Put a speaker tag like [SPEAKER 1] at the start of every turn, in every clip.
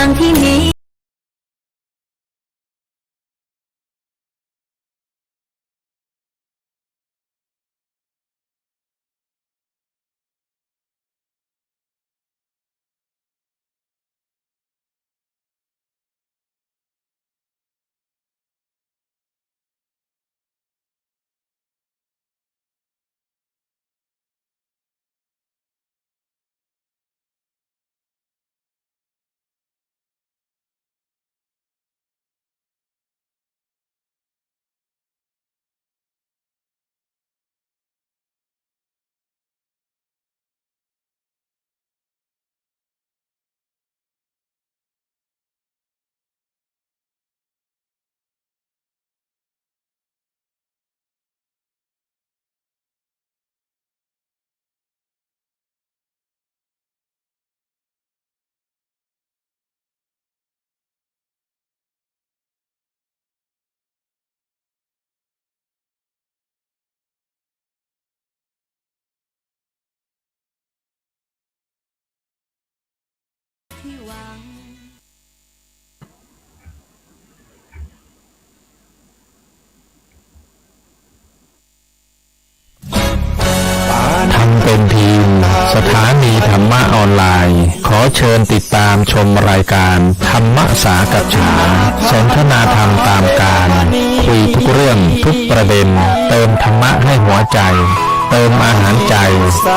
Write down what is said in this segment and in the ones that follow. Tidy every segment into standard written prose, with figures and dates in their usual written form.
[SPEAKER 1] างที่มีที่หวัง
[SPEAKER 2] ทำเป็นทีมสถานีธรรมะออนไลน์ขอเชิญติดตามชมรายการธรรมะสากัจฉาสนทนาธรรมตามการคุยทุกเรื่องทุกประเด็นเติมธรรมะให้หัวใจเติมอาหารใจ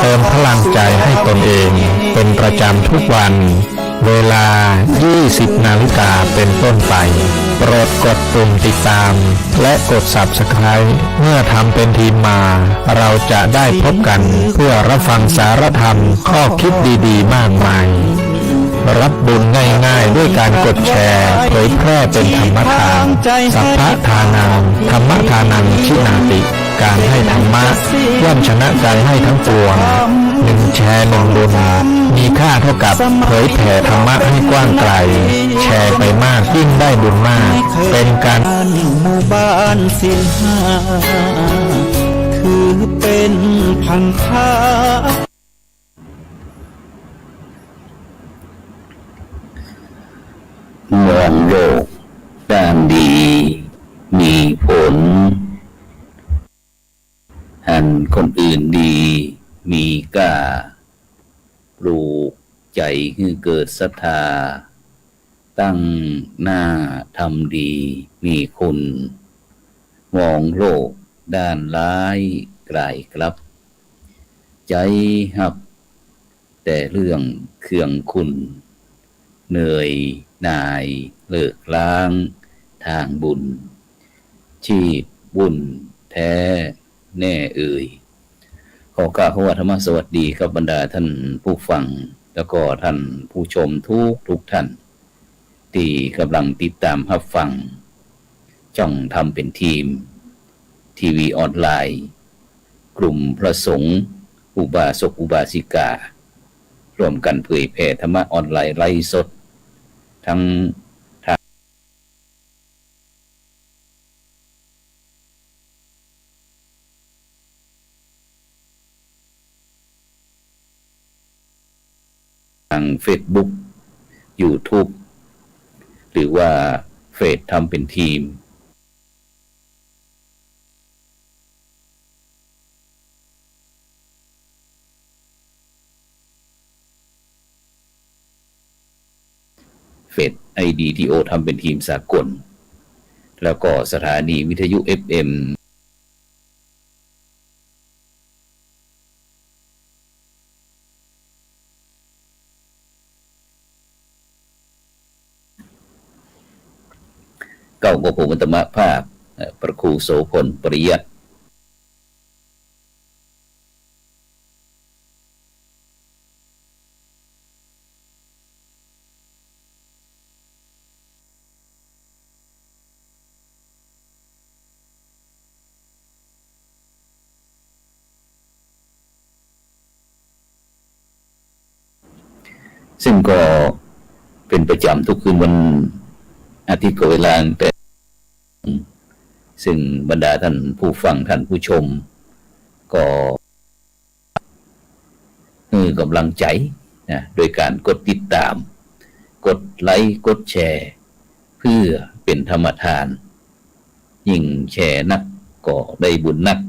[SPEAKER 2] เติมพลังใจให้ตนเองเป็นประจำทุกวันเวลา 20 นาฬิกาเป็นต้นไปโปรดกดปุ่มติดตามและกด Subscribe เมื่อทำเป็นทีมมาเราจะได้พบกันเพื่อรับฟังสารธรรมข้อคิดดีๆมากมายรับบุญง่ายๆด้วยการกดแชร์เผยแพร่เป็นธรรมทานสัพพะทานังธรรมทานังชินาติการให้ธรรมะย่อมชนะการให้ทั้งปวงหนึ่งแชร์หนึ่งบุญมีค่าเท่ากับเผยแผ่ธรรมะให้กว้างไกลแชร์ไปมากยิ่งได้บุญมากเป็นการ
[SPEAKER 3] หมู่บ้านสินห้าคือเป็นพันธะ
[SPEAKER 4] มองโลกด้านดีมีผลหันคนอื่นดีมีกล้าปลูกใจให้เกิดศรัทธาตั้งหน้าทำดีมีคุณมองโลกด้านร้ายไกลกลับใจหับแต่เรื่องเครื่องคุณเหนื่อยหน่ายเลิกล้างทางบุญชีพบุญแท้แน่เอ่ยขอกราบธรรมสวัสดีครับบรรดาท่านผู้ฟังแล้วก็ท่านผู้ชมทุกท่านที่กำลังติดตามรับฟังจ้องทำเป็นทีมทีวีออนไลน์กลุ่มพระสงฆ์อุบาสกอุบาสิการ่วมกันเผยแผ่ธรรมะออนไลน์ไลฟ์สดทั้งทาง Facebook YouTube หรือว่าเฟซทำเป็นทีมเฟซ IDTO ทำเป็นทีมสากลแล้วก็สถานีวิทยุ FMเก้ากับผมอัตมภาพพระครูโสพลปริยัติซึ่งก็เป็นประจำทุกคืนวันอาทิตย์กับเวลาแต่ซึ่งบรรดาท่านผู้ฟังท่านผู้ชมก็ให้กำลังใจนะโดยการกดติดตาม กดไลค์กดแชร์เพื่อเป็นธรรมทานยิ่งแชร์นักก็ได้บุญนัก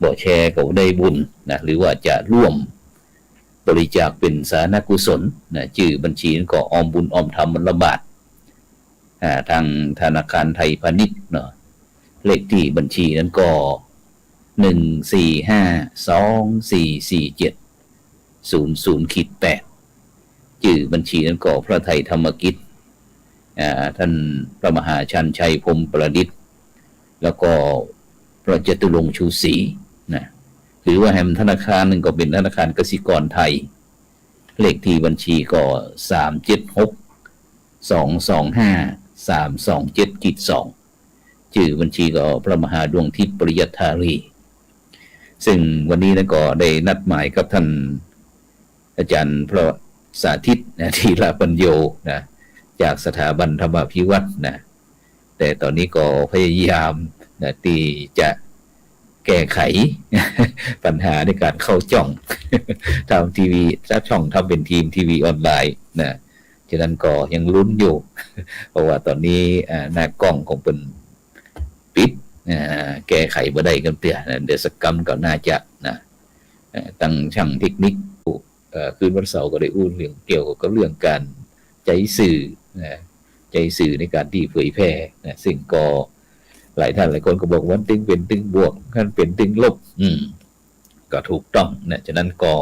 [SPEAKER 4] บ่แชร์ก็ได้บุญนะหรือว่าจะร่วมบริจาคเป็นสาธารณกุศลนะชื่อบัญชีนั้นก็ออมบุญออมธรรมบุญละบาททางธนาคารไทยพาณิชย์เนาะเลขที่บัญชีนั้นก็145244700-8ชื่อบัญชีนั้นก็พระไทยธรรมกิจท่านพระมหาชันชัยพรหมประดิษฐ์แล้วก็พระจตุรงค์ชูศรีนะหรือว่าแห่งธนาคารหนึ่งก็เป็นธนาคารกสิกรไทยเลขที่บัญชีก็3762253272ชื่อบัญชีก็พระมหาดวงทิพย์ปริยัตถารีซึ่งวันนี้ก็ได้นัดหมายกับท่านอาจารย์พระสาธิตธีรปัญโยนะจากสถาบันธรรมภิวัตน์นะแต่ตอนนี้ก็พยายามนะที่จะแก้ไขปัญหาในการเข้าจ้องทำทีวีช่องทำเป็นทีมทีวีออนไลน์นะฉะนั้นก็ยังลุ้นอยู่เพราะว่าตอนนี้หน้ากล้องของเป็นปิดแก้ไขบ่ได้กันเตี้ยเดือดสกรรมก็น่าจะนะตั้งช่างเทคนิคคืนวันเสาร์ก็ได้อู้เรื่องเกี่ยวกับเรื่องการใจสื่อใจสื่อในการที่เผยแพร่ซึ่งก็หลายท่านหลายคนก็บอกว่าตึงเป็นตึงบวกขั้นเป็นตึงลบก็ถูกต้องนะฉะนั้นก็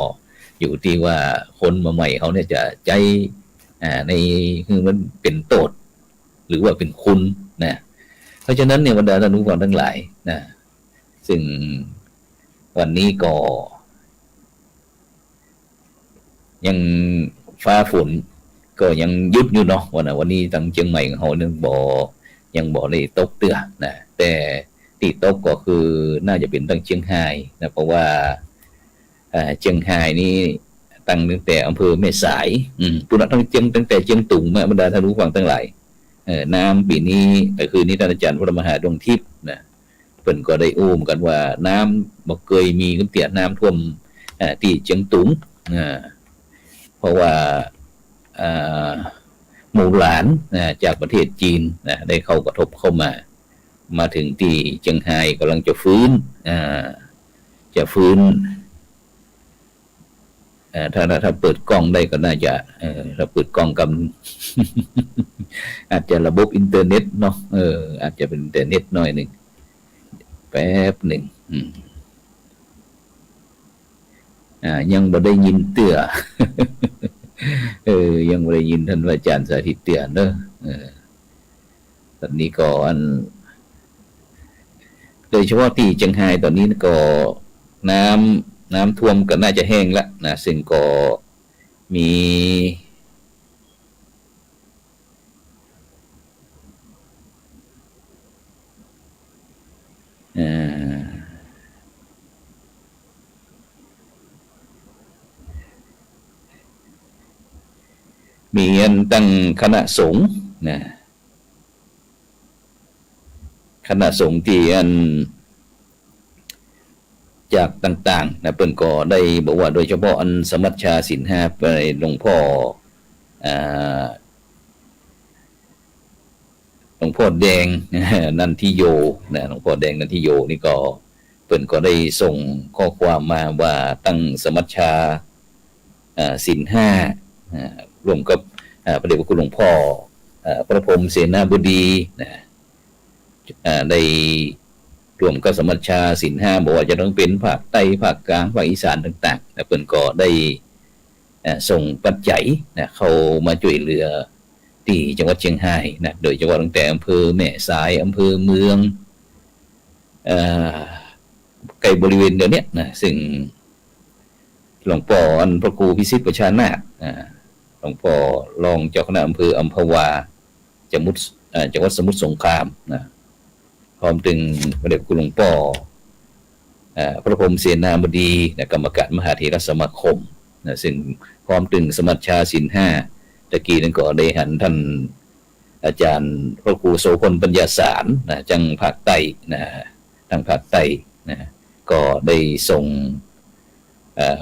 [SPEAKER 4] อยู่ที่ว่าคนมาใหม่เขาเนี่ยจะใจในคือมันเป็นโทษหรือว่าเป็นคุณนะเพราะฉะนั้นเนี่ยบรรดาท่านผู้ฟังทั้งหลายนะซึ่งวันนี้ก็ยังฟ้าฝนก็ยังยุดอยู่เนาะวันนี้ทางเชียงใหม่ของเขาเนี่ยยังบ่ได้ตกเตือนะแต่ที่ตกก็คือน่าจะเป็นทางเชียงรายนะเพราะว่าเชียงรายนี่ตั้งแต่อำเภอแม่สายปุณณตั้งแต่เชียงตุงมาบรรดาท่านผู้ฟังทั้งหลายน้ำปีนี้แต่คืนนี้ท่านอาจารย์พระมหาดวงทิพย์นะเพิ่นก็ได้อู้มกันว่าน้ำบ่เคยมีกันเตียน้ำท่วมที่เชียงตุงเพราะว่าหมู่หลานจากประเทศจีนได้เข้ากระทบเข้ามาถึงที่เชียงรายกำลังจะฟื้นถ้าเปิดกล้องได้ก็น่าจะถ้าเปิดกล้องกับอาจจะระบบอินเทอร์เน็ตเนาะอาจจะเป็นอินเทอร์เน็ตหน่อยหนึ่งแป๊บหนึ่งยังบ่ได้ยินเตื้อยังไม่ได้ยินท่านอาจารย์สาธิตเตือนเนอะตอนนี้ก็โดยเฉพาะที่เชียงรายตอนนี้ก็น้ำท่วมก็น่าจะแห้งแล้วนะซึ่งก็มีอันตั้งคณะสงฆ์นะคณะสงฆ์ที่อันจากต่างๆนะเพิ่นก็ได้บอกว่าโดยเฉพาะอันสมัชชาศีลห้าไปหลวงพ่อแดงนันทิโยนะหลวงพ่อแดงนันทิโยนี่ก็เพิ่นก็ได้ส่งข้อความมาว่าตั้งสมัชชาศีลห้าร่วมกับพระเดชพระคุณหลวงพ่อพระพรหมเสนาบดีนะได้รวมกับสมัชชาศีลห้าบอกว่าจะต้องเป็นภาคใต้ภาคกลางภาคอีสานต่างๆนะเพิ่นก็ได้ส่งปัจจัยนะเข้ามาช่วยเหลือที่จังหวัดเชียงรายนะโดยเฉพาะตั้งแต่อำเภอแม่สายอำเภอเมืองใกล้บริเวณเดี๋ยวนี้นะซึ่งหลวงพ่อพระครูพิสิทธิ์ประชานาคหลวงพ่อรองเจ้าคณะอำเภออัมพวาจังหวัดสมุทรสงครามนะพร้อมถึงพระเดชคุณหลวงพ่อพระพรหมเสนาบดีนะกรรมการมหาเถรสมาคมนะซึ่งพร้อมถึงสมัชชาศีลห้าตะกี้นั้นก็ได้หันท่านอาจารย์พระครูโสพลปัญญาสารนะจังภาคใต้นะทางภาคใต้นะก็ได้ส่ง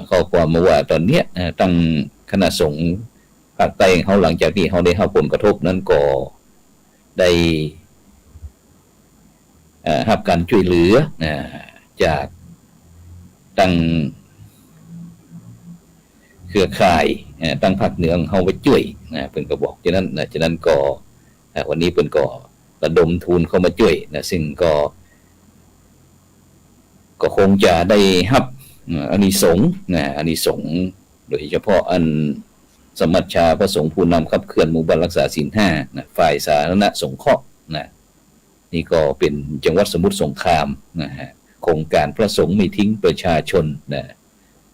[SPEAKER 4] ข้อความมาว่าตอนนี้ตั้งคณะสงฆ์ ภาคใต้เขาหลังจากที่เขาได้รับผลกระทบนั้นก็ได้รับการช่วยเหลือจากตั้งเครือข่ายตั้งภาคเหนือเขาไปช่วยเพิ่นก็บอกฉะนั้นก็วันนี้เพิ่นก็ระดมทุนเข้ามาช่วยซึ่งก็คงจะได้รับอานิสงส์โดยเฉพาะอันสมัชชาพระสงฆ์ผู้นำขับเคลื่อนหมู่บ้านรักษาศีล5ฝ่ายสาธารณสงเคราะห์นี่ก็เป็นจังหวัดสมุทรสงครามโครงการพระสงฆ์ไม่ทิ้งประชาชน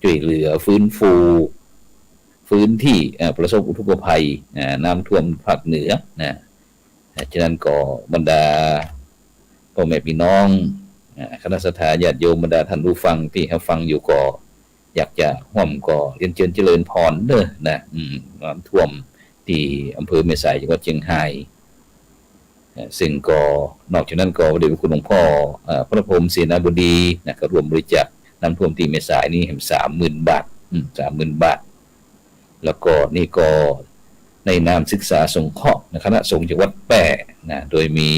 [SPEAKER 4] ช่วยเหลือฟื้นฟูพื้นที่ประสบอุทกภัยน้ำท่วมภาคเหนือฉะนั้นก็บรรดาพ่อแม่พี่น้องคณะสัตยาญาติโยมบรรดาท่านผู้ฟังที่รับฟังอยู่ก็อยากจะร่วมก็เรียนเชิญเจริญพรเด้อน้ำท่วมที่อำเภอแม่สายจังหวัดเชียงรายซึ่งก็นอกจากนั้นก็เดชพระคุณหลวงพ่อพระพรหมเสนาบดีก็ร่วมบริจาคน้ำท่วมที่แม่สายนี่30,000 บาท30,000 บาทแล้วก็นี่ก็ในนามศึกษาสงเคราะห์คณะสงฆ์จังหวัดแพร่โดยมี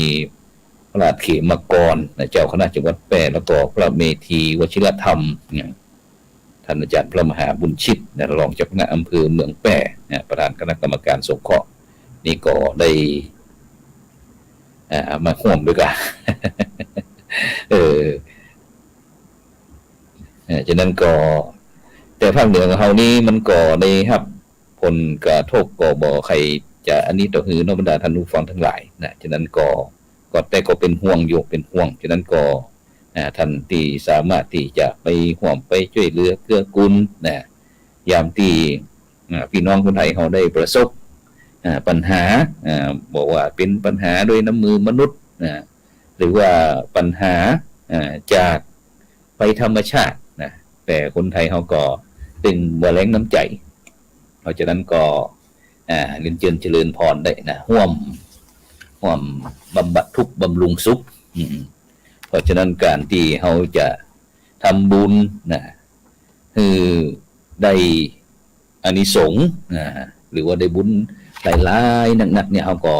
[SPEAKER 4] พระราชเขมกรเจ้าคณะจังหวัดแพร่แล้วก็พระเมธีวชิรธรรมท่านอาจารย์พระมหาบุญชิตรองเจ้าคณะอำเภอเมืองแพร่ประธานคณะกรรมการสงเคราะห์นี่ก็ได้มาร่วมด้วยกันฉะนั้นก็แต่ภาคเหนือของเฮานี่มันก็ได้รับผลกระทบก็บ่ใครจะอันนี้ต่อหือนบรรดาท่านผู้ฟังทั้งหลายฉะนั้นก็แต่ก็เป็นห่วงอยู่ฉะนั้นก็ท่านที่สามารถที่จะไปร่วมไปช่วยเหลือเกื้อกูลยามที่พี่น้องคนไทยเฮาได้ประสบปัญหาบอกว่าเป็นปัญหาโดยน้ำมือมนุษย์หรือว่าปัญหาจากภัยธรรมชาติแต่คนไทยเขาก็ตึงบ่แรงน้ำใจเพราะฉะนั้นก็เรียนเจริญพรได้ร่วมบำบัดทุกข์บำรุงสุขเพราะฉะนั้นการที่เขาจะทำบุญคือได้อานิสงส์หรือว่าได้บุญหลายๆหนักๆเนี่ยเขาก็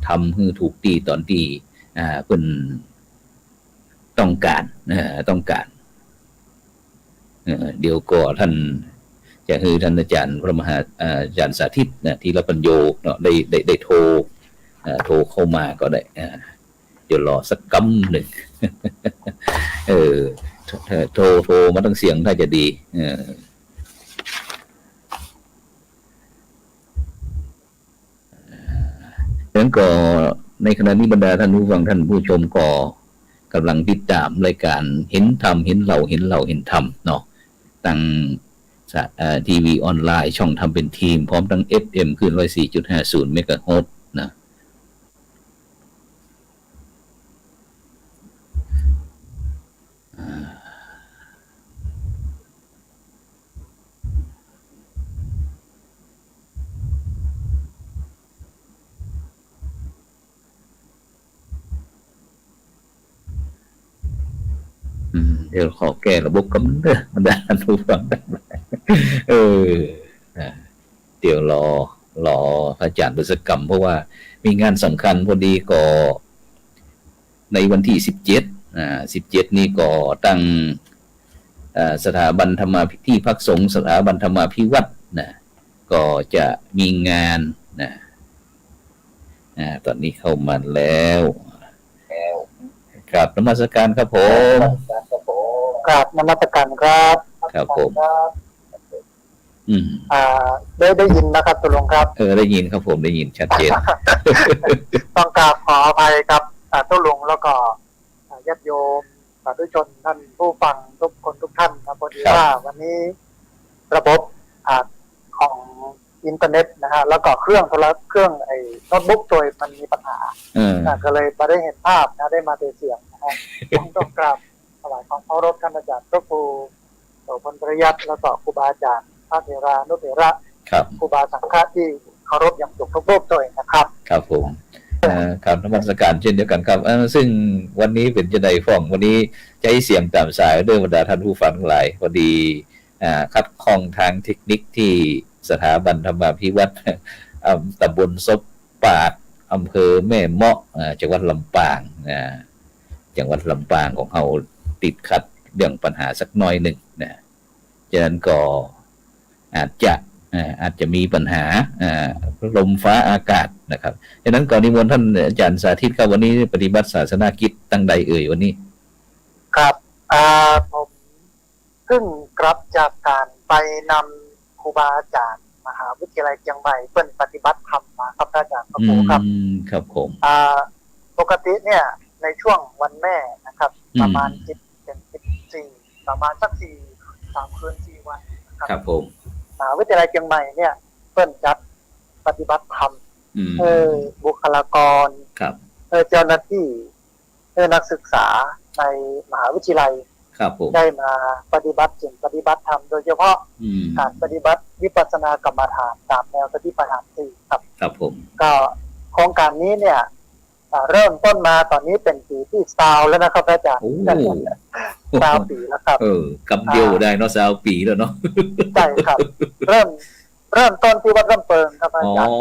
[SPEAKER 4] ทำให้ถูกตีตอนที่เพิ่นต้องการเดี๋ยวก็ท่านจะให้ท่านอาจารย์พระมหาอาจารย์สาธิตทีละปัญโยได้โทรเข้ามาก็ได้เดี๋ยวรอสักกำหนึ่งโทรมาตั้งเสียงถ้าจะดีดังนั้นก็ในขณะนี้บรรดาท่านผู้ฟังท่านผู้ชมก็กำลังติดตามรายการเห็นธรรมเห็นเราเห็นธรรมเนาะตั้งทีวีออนไลน์ช่องทำเป็นทีมพร้อมทั้ง FM ขึ้น 104.50 เมกะเฮิรตซ์นะเดี๋ยวขอแก้ระบบกันเด้อบรรดาท่านผู้ฟังเดี๋ยวรอพระอาจารย์บุษกรรมเพราะว่ามีงานสำคัญพอดีก็ในวันที่17นี่ก็ตั้งสถาบันธรรมาภิที่พักสงฆ์สถาบันธรรมาภิวัตรก็จะมีงานตอนนี้เข้ามาแล้วครับนมัสการครับผม
[SPEAKER 5] ครับนมัสการครับ
[SPEAKER 4] ครับผม
[SPEAKER 5] ได้ยินนะครับตุลงครับ
[SPEAKER 4] ได้ยินครับผมได้ยินชัดเจน
[SPEAKER 5] ต้องกราบขออภัยครับตุลงแล้วก็ญาติโยมสาธุชนท่านผู้ฟังทุกคนทุกท่านนะพอดีว่าวันนี้ระบบของอินเทอร์เน็ตนะฮะแล้วก็เครื่องโน้ตบุ๊กตัวมันมีปัญหาก็เลยมาได้เห็นภาพนะได้มาเสียงนะฮะต้องกราบถวายความเคารพท่านอาจารย์พระครูโสพลปริยัติแล้วก็ครูบาอาจารย์พระเถรานุเถระครูบาสังฆะที่เคารพอย่างสุขทุกรูปตัวเองนะครับ
[SPEAKER 4] ครับผมครับนมัสการเช่นเดียวกันครับซึ่งวันนี้เป็นจะได้ฟ้องวันนี้ใช้เสียงตามสายด้วยบรรดาท่านผู้ฟังทั้งหลายพอดีคัดข้องทางเทคนิคที่ สถาบันธรรมาภิวัตน์ตำบลซบปาดอำเภอแม่เมาะจังหวัดลำปางจังหวัดลำปางของเราติดขัดเรื่องปัญหาสักหน่อยหนึ่งนะฉะนั้นก็อาจจะมีปัญหาลมฟ้าอากาศนะครับฉะนั้นก่อนนิมนต์ท่านอาจารย์สาธิตครับวันนี้ปฏิบัติศาสนากิจตั้งใดเอ่ยวันนี้
[SPEAKER 5] ครับผมเพิ่งกลับจากการไปนำครูบาอาจารย์มหาวิทยาลัยเชียงใหม่เปิ้นปฏิบัติธรรมมาครับอาจารย์ครับผมครับ
[SPEAKER 4] ครับผม
[SPEAKER 5] ปกติเนี่ยในช่วงวันแม่นะครับประมาณ14ประมาณสัก3 คืน 4 วัน
[SPEAKER 4] ครับผม
[SPEAKER 5] มหาวิทยาลัยเชียงใหม่เนี่ยเปิ้นจัดปฏิบัติธรรมบุคลากร
[SPEAKER 4] ครับ
[SPEAKER 5] เจ้าหน้าที่นักศึกษาในมหาวิทยาลัยได้มาปฏิบัติจริงปฏิบัติธรรมโดยเฉพาะการปฏิบัติวิปัสสนากรรมฐานตามแนวสติปัฏฐาน4ครับ
[SPEAKER 4] ครับผม
[SPEAKER 5] ก็โครงการนี้เนี่ยเริ่มต้นมาตอนนี้เป็นปีที่20แล้วนะครับอาจารย์20 ปีแล้วครับ
[SPEAKER 4] กำเดียวได้เนาะ20 ปีแล้วเนาะ
[SPEAKER 5] ใช่ครับเริ่มต้นที่วัดร่ำเปิงครับอาจารย์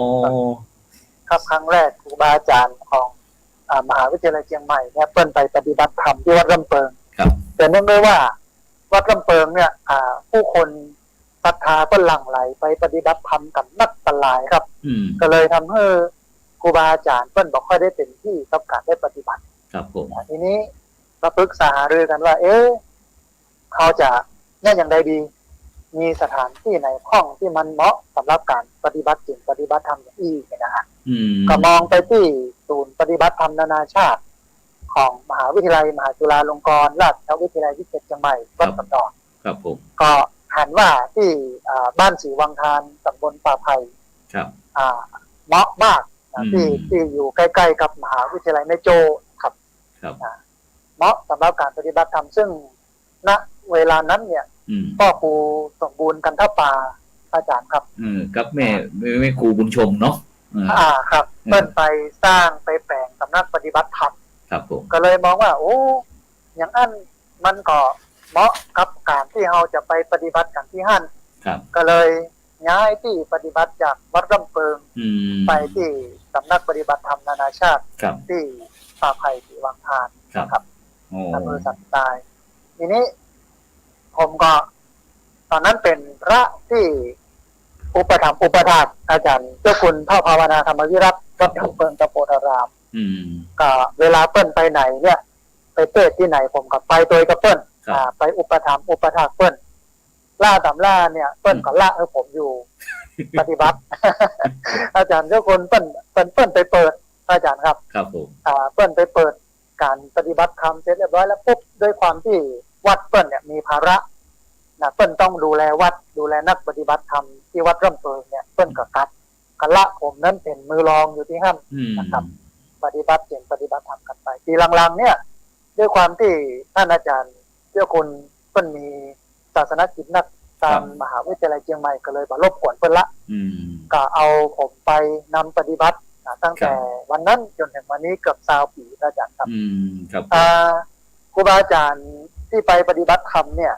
[SPEAKER 5] ครับครั้งแรกครูบาอาจารย์ของมหาวิทยาลัยเชียงใหม่เนี่ยเปิ้นไปปฏิบัติธรรมที่วัดร่ำเปิงแต่เนื่องด้วยว่าวัดร่ำเปิงเนี่ยผู้คนศรัทธาก็หลั่งไหลไปปฏิบัติธรรมกันนักตลายครับก็เลยทำให้ครูบาอาจารย์เปิ้นบอกค่อยได้เต็มที่กับการได้ปฏิบัติ
[SPEAKER 4] ครับผม
[SPEAKER 5] ทีนี้มาปรึกษาหารือกันว่าเขาจะเนี่ยอย่างใดดีมีสถานที่ไหนห้องที่มันเหมาะสำหรับการปฏิบัติจริงปฏิบัติธรรมอย่างนี้นะฮะก็มองไปที่ศูนย์ปฏิบัติธรรมนานาชาติของมหาวิทยาลัยมหาจุฬาลงกรณราชวิทยาลัยวิเศษเชียงใหม่วัดสะดอน
[SPEAKER 4] ครับผม
[SPEAKER 5] ก็หันว่าที่บ้านศรีวังทานตำบลป่าไผ่
[SPEAKER 4] ครับ
[SPEAKER 5] เหมาะมากที่อยู่ใกล้ๆกับมหาวิทยาลัยแม่โจ้ครับเหมาะสำหรับการปฏิบัติธรรมซึ่งณเวลานั้นเนี่ยพ่อครูสมบูรณ์กันทปาอาจารย์ครับ
[SPEAKER 4] กับแม่ครูบุญชมเนาะ
[SPEAKER 5] ครับเปิ้นไปสร้างไปแปลงสำนักปฏิบัติธรรม
[SPEAKER 4] ครับผม
[SPEAKER 5] ก็เลยมองว่าอย่างนั้นมันก็เหมาะกับการที่เราจะไปปฏิบัติกันที่หั่นก็เลยย้ายที่ปฏิบัติจากวัดร่ำเปิงไปที่สำนักปฏิบัติธรรมนานาชาติที่ป่าไผ่ศรีวังทานครับอำเภอสันทรายทีนี้ผมก็ตอนนั้นเป็นพระที่อุปถัมภ์อุปถากอาจารย์เจ้าคุณพ่อภาวนาธรรมวิรัติวัดร่ำเปิงตะโพธารามก็เวลาเปิ้นไปไหนเนี่ยไปเปิดที่ไหนผมก็ไปโดยกับเปิ้นไปอุปถัมภ์อุปถากเปิ้นล่าตำล่าเนี่ยเปิ้นก็ล่าผมอยู่ปฏิบัติอาจารย์เจ้าคุณเปิ้นไปเปิดอาจารย์ครับ
[SPEAKER 4] ครับผม
[SPEAKER 5] เปิ้นไปเปิดการปฏิบัติธรรมเสร็จเรียบร้อยแล้วปุ๊บด้วยความที่วัดเปิ้นเนี่ยมีภาระเปิ้นต้องดูแลวัดดูแลนักปฏิบัติธรรมที่วัดร่ำเปิงเนี่ยเปิ้นก็กัดละผมนั้นเป็นมือรองอยู่ที่หั่นนะครับปฏิบัติเก่งปฏิบัติธรรมกันไปปีหลังๆเนี่ยด้วยความที่ท่านอาจารย์เจ้าคุณเปิ้นมีศาสนกิจนักตามมหาวิทยาลัยเชียงใหม่ก็เลยบ่รบกวนเปิ้นละก็เอาผมไปนำปฏิบัติตั้งแต่วันนั้นจนถึงวันนี้เกือบ20 ปีอาจารย์ครับครูบาอาจารย์ที่ไปปฏิบัติธรรมเนี่ย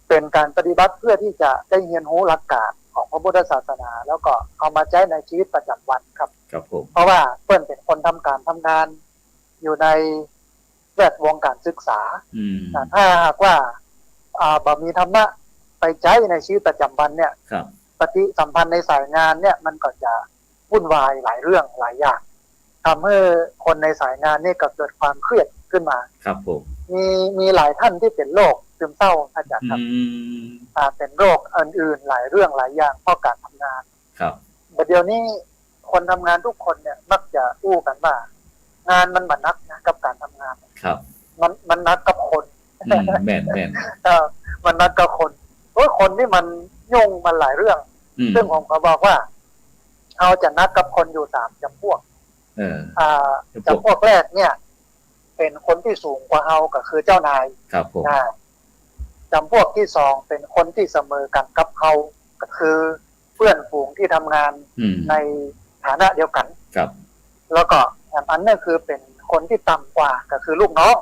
[SPEAKER 5] เป็นการปฏิบัติเพื่อที่จะได้เรียนรู้หลักการของพระพุทธศาสนาแล้วก็เอามาใช้ในชีวิตประจำวันครับเพราะว่าเปิ้นเป็นคนทำงานอยู่ในแวดวงการศึกษาถ้าหากว่าบ่มีธรรมะไปใช้ในชีวิตประจำวันเนี่ยปฏิสัมพันธ์ในสายงานเนี่ยมันก็จะวุ่นวายหลายเรื่องหลายอย่างทำให้คนในสายงานนี่ก็เกิดความเครียดขึ้นมา
[SPEAKER 4] ครับผม
[SPEAKER 5] มีหลายท่านที่เป็นโรคซึมเศร้าอาจารย์ครับเป็นโรคอื่นๆหลายเรื่องหลายอย่างเพราะการทำงาน
[SPEAKER 4] ครับ
[SPEAKER 5] แต่เดี๋ยวนี้คนทำงานทุกคนเนี่ยมักจะอู้กันว่างานมันนักนะกับการทำงาน
[SPEAKER 4] ครับ
[SPEAKER 5] มันนักกับคน
[SPEAKER 4] แม่น
[SPEAKER 5] มันนักกับคนคนนี่มันยุ่งมันหลายเรื่องซึ่งผมก็บอกว่าเราจะนัดกับคนอยู่3จำพวกจำพวกแรกเนี่ยเป็นคนที่สูงกว่าเราก็คือเจ้านาย
[SPEAKER 4] ครับผม
[SPEAKER 5] จำพวกที่2เป็นคนที่เสมอกันกับเราก็คือเพื่อนฝูงที่ทำงานในฐานะเดียวกัน
[SPEAKER 4] ครับ
[SPEAKER 5] แล้วก็อันนั้นคือเป็นคนที่ต่ำกว่าก็คือลูกน้อง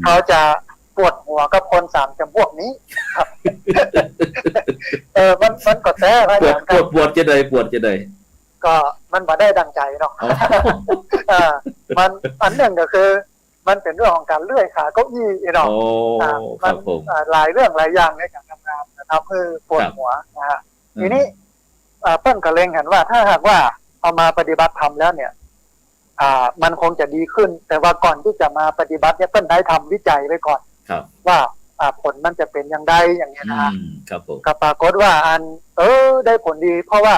[SPEAKER 5] เขาจะ ปวดหัวกับคนสามจำพวกนี้ครับ มันก็แต่พระอาจารย์ครับ
[SPEAKER 4] ปวดจะได้ปวดจะได้
[SPEAKER 5] ก็มันมาได้ดังใจเนาะ
[SPEAKER 4] อ๋อ
[SPEAKER 5] มันอันหนึ่งก็คือ มันเป็นเรื่องของการเลื่อยขาเก้าอี้เนาะ
[SPEAKER 4] โอ้ค
[SPEAKER 5] มั
[SPEAKER 4] รับผม
[SPEAKER 5] หลายเรื่องหลายอย่างในการทำงานนะครับเพื่อปวดหัวนะฮะทีนี้เปิ้ลก็เล็งเห็นว่าถ้าหากว่าเอามาปฏิบัติธรรมแล้วเนี่ยมันคงจะดีขึ้น แต่ว่าก่อนที่จะมาปฏิบัติเนี่ยเปิ้ลได้ทำวิจัยไว้ก่อน
[SPEAKER 4] ครับ
[SPEAKER 5] ว่าผลมันจะเป็นอย่างไรอย่างเงี้ยนะฮะ
[SPEAKER 4] ครับผม
[SPEAKER 5] ก็ปรากฏว่าได้ผลดี เพราะว่า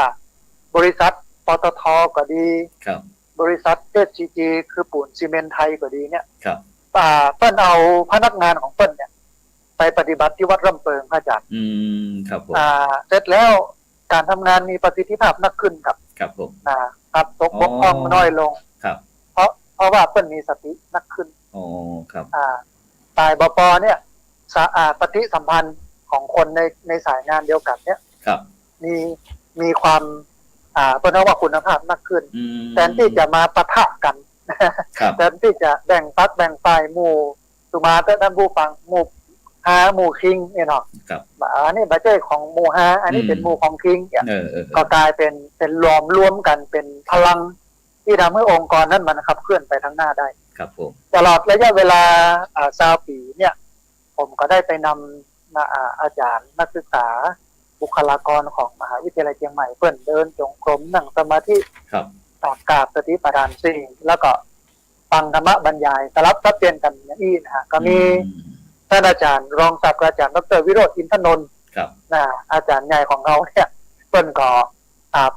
[SPEAKER 5] บริษัทปตทก็ดี
[SPEAKER 4] ครับ
[SPEAKER 5] บริษัทSCG คือปูนซีเมนต์ไทยก็ดีเนี่ย
[SPEAKER 4] ครับ
[SPEAKER 5] เปิ้ลเอาพนักงานของเปิ้ลเนี่ยไปปฏิบัติที่วัดร่ำเปิงพระอาจารย์
[SPEAKER 4] ครับผม
[SPEAKER 5] เสร็จแล้วการทำงานมีประสิทธิภาพมากขึ้นครับ
[SPEAKER 4] ครับผม
[SPEAKER 5] ครับตกบกพร่องน้อยลง
[SPEAKER 4] ครับ
[SPEAKER 5] เพราะว่าเปิ้ลมีสติมากขึ้น
[SPEAKER 4] อ๋อครับ
[SPEAKER 5] ตายบปเนี่ยปฏิสัมพันธ์ของคนในสายงานเดียวกันเนี่ย
[SPEAKER 4] ครับ
[SPEAKER 5] มีความเปิ้ลว่าคุณภาพมากขึ้นแทนที่จะมาปะทะกัน
[SPEAKER 4] ครับ
[SPEAKER 5] แทนที่จะแบ่งปักแบ่งฝ่ายหมู่สุมาเตอร์ท่านผู้ฟังหมู่ฮาหมู่คิงเนี่ยเนาะ
[SPEAKER 4] ครับ
[SPEAKER 5] อันนี้บัจเจของหมู่ฮาอันนี้เป็นหมู่ของคิงเนี่ย ก็กลายเป็นรวมกันเป็นพลังที่ทำให้องค์กรนั้นมันขับเคลื่อนไปทั้งหน้าได้
[SPEAKER 4] ครับผม
[SPEAKER 5] ตลอดระยะเวลา20 ปีเนี่ยผมก็ได้ไปนำอาจารย์นักศึกษาบุคลากรของมหาวิทยาลัยเชียงใหม่เพื่อนเดินจงกรมนั่งสมาธิ
[SPEAKER 4] ครับ
[SPEAKER 5] กราบสติปัฏฐานสี่แล้วก็ฟังธรรมะบรรยายสลับซับเปลี่ยนกันอย่างนี้นะฮะก็มีท่านอาจารย์รองศาสตราจารย์ดร.วิโรจน์อินทนนท์
[SPEAKER 4] ครับ
[SPEAKER 5] อาจารย์ใหญ่ของเราเนี่ยเพิ่นก็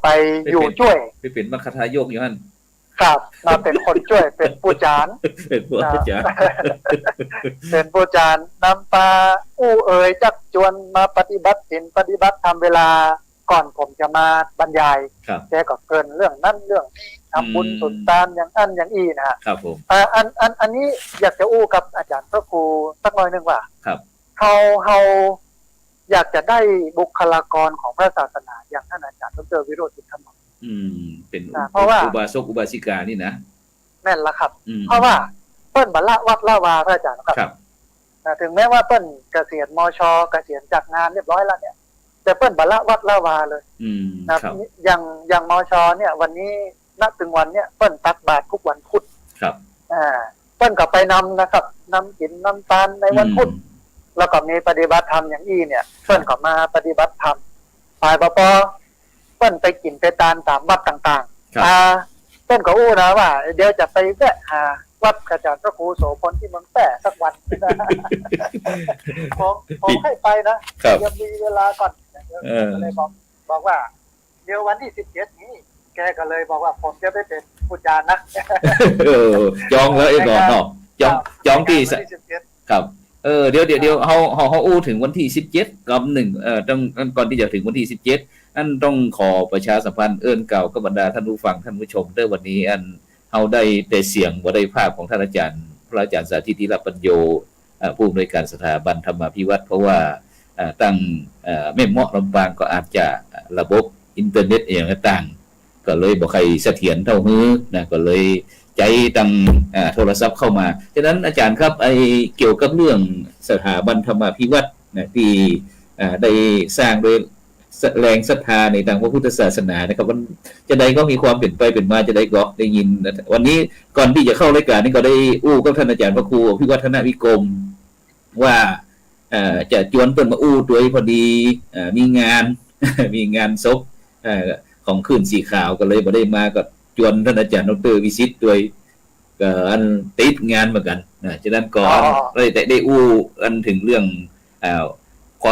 [SPEAKER 5] ไปอยู่ช่วย
[SPEAKER 4] ไปเป็นมรรคทายกอยู่นั่น
[SPEAKER 5] ครับมาเป็นคนช่วยเป็นผู้จาน
[SPEAKER 4] เป็นผู้อาจารย์
[SPEAKER 5] เป็นผู้จานนำปลาจักจวนมาปฏิบัติศีลปฏิบัติธรรมเวลาก่อนผมจะมาบรรยาย
[SPEAKER 4] ครับ
[SPEAKER 5] แกก็เกินเรื่องนั้นเรื่องนี้ทำบุญสุนทานอย่างอันอย่างอีนะฮะ
[SPEAKER 4] ครับผม
[SPEAKER 5] อันนี้อยากจะกับอาจารย์พระครูสักหน่อยนึงว่า
[SPEAKER 4] ครับ
[SPEAKER 5] เราอยากจะได้บุคลากรของพระศาสนาอย่างท่านอาจารย์ดร.วิโรจน์อินทนนท์
[SPEAKER 4] เป็น
[SPEAKER 5] เพราะว่า
[SPEAKER 4] อุบาสกอุบาสิกานี่นะ
[SPEAKER 5] แม่นละครับ เพ
[SPEAKER 4] ราะ
[SPEAKER 5] ราะว่าเปิ้ลบรรละวัดละวาพระอาจารย์ครับ
[SPEAKER 4] ครับ
[SPEAKER 5] ถึงแม้ว่าเปิ้ลเกษียณมช.เกษียณจากงานเรียบร้อยแล้วเนี่ยแต่เปิ้ลบรรละวัดละวาเลยนะครับ อย่างมช.เนี่ยวันนี้ณถึงวันเนี่ยเปิ้ลตักบาตรทุกวันพุธ
[SPEAKER 4] ครับ
[SPEAKER 5] เปิ้ลก็ไปนำนะครับนำกินน้ำตาลในวันพุธแล้วก็มีปฏิบัติธรรมอย่างอี้เนี่ยเปิ้ลก็มาปฏิบัติธรรมฝ่ายปปเปิ้ลไปกินไปตามวัดต่างๆเปิ้ลก็นะว่าเดี๋ยวจะไปแวะหาวัดอาจารย์พระครูโสพลที่เมืองแปะสักวันผมให้ไปนะยังมีเวลาก่อนก็เลยบอกว่าเดี๋ยววันที่17นี้แกก็เลยบอกว่าผมจะไปเป็นผู้จารนะ
[SPEAKER 4] จองแล้วไอ้ก่อนเนาะจองที่ครับเดี๋ยวเขาอู้ถึงวันที่17กับ1ต้องก่อนที่จะถึงวันที่17อันต้องขอประชาสัมพันธ์เก่ากับบรรดาท่านผู้ฟังท่านผู้ชมด้วยวันนี้อันเฮาได้แต่เสียงบ่ได้ภาพของท่านอาจารย์พระอาจารย์สาธิต ธีรปัญโยผู้อำนวยการสถาบันธรรมาภิวัตรเพราะว่าตั้งแม่เมาะลำปางก็อาจจะระบบอินเทอร์เน็ตอย่างต่างก็เลยบ่ใครเสถียรเท่าฮื้อนะก็เลยใจตั้งโทรศัพท์เข้ามาฉะนั้นอาจารย์ครับเกี่ยวกับเรื่องสถาบันธรรมาภิวัตรนะที่ได้สร้างโดยแรงศรัทธาในทางพระพุทธศาสนานะครับมันจะได้ก็มีความเปลี่ยนไปเป็นมาจะได้ก็ได้ยินวันนี้ก่อนที่จะเข้ารายการนี่ก็ได้อู้กับท่านอาจารย์พระครูพิวัฒนวิกรมว่าจะจวนเปิ้นมาอู้ด้วยพอดีมีงานศพของคืนสีขาวก็เลยบ่ได้มากับจวนท่านอาจารย์ดร.วิสิตด้วยก็อันติดงานเหมือนกันฉะนั้นก่อนได้อู้อันถึงเรื่องคว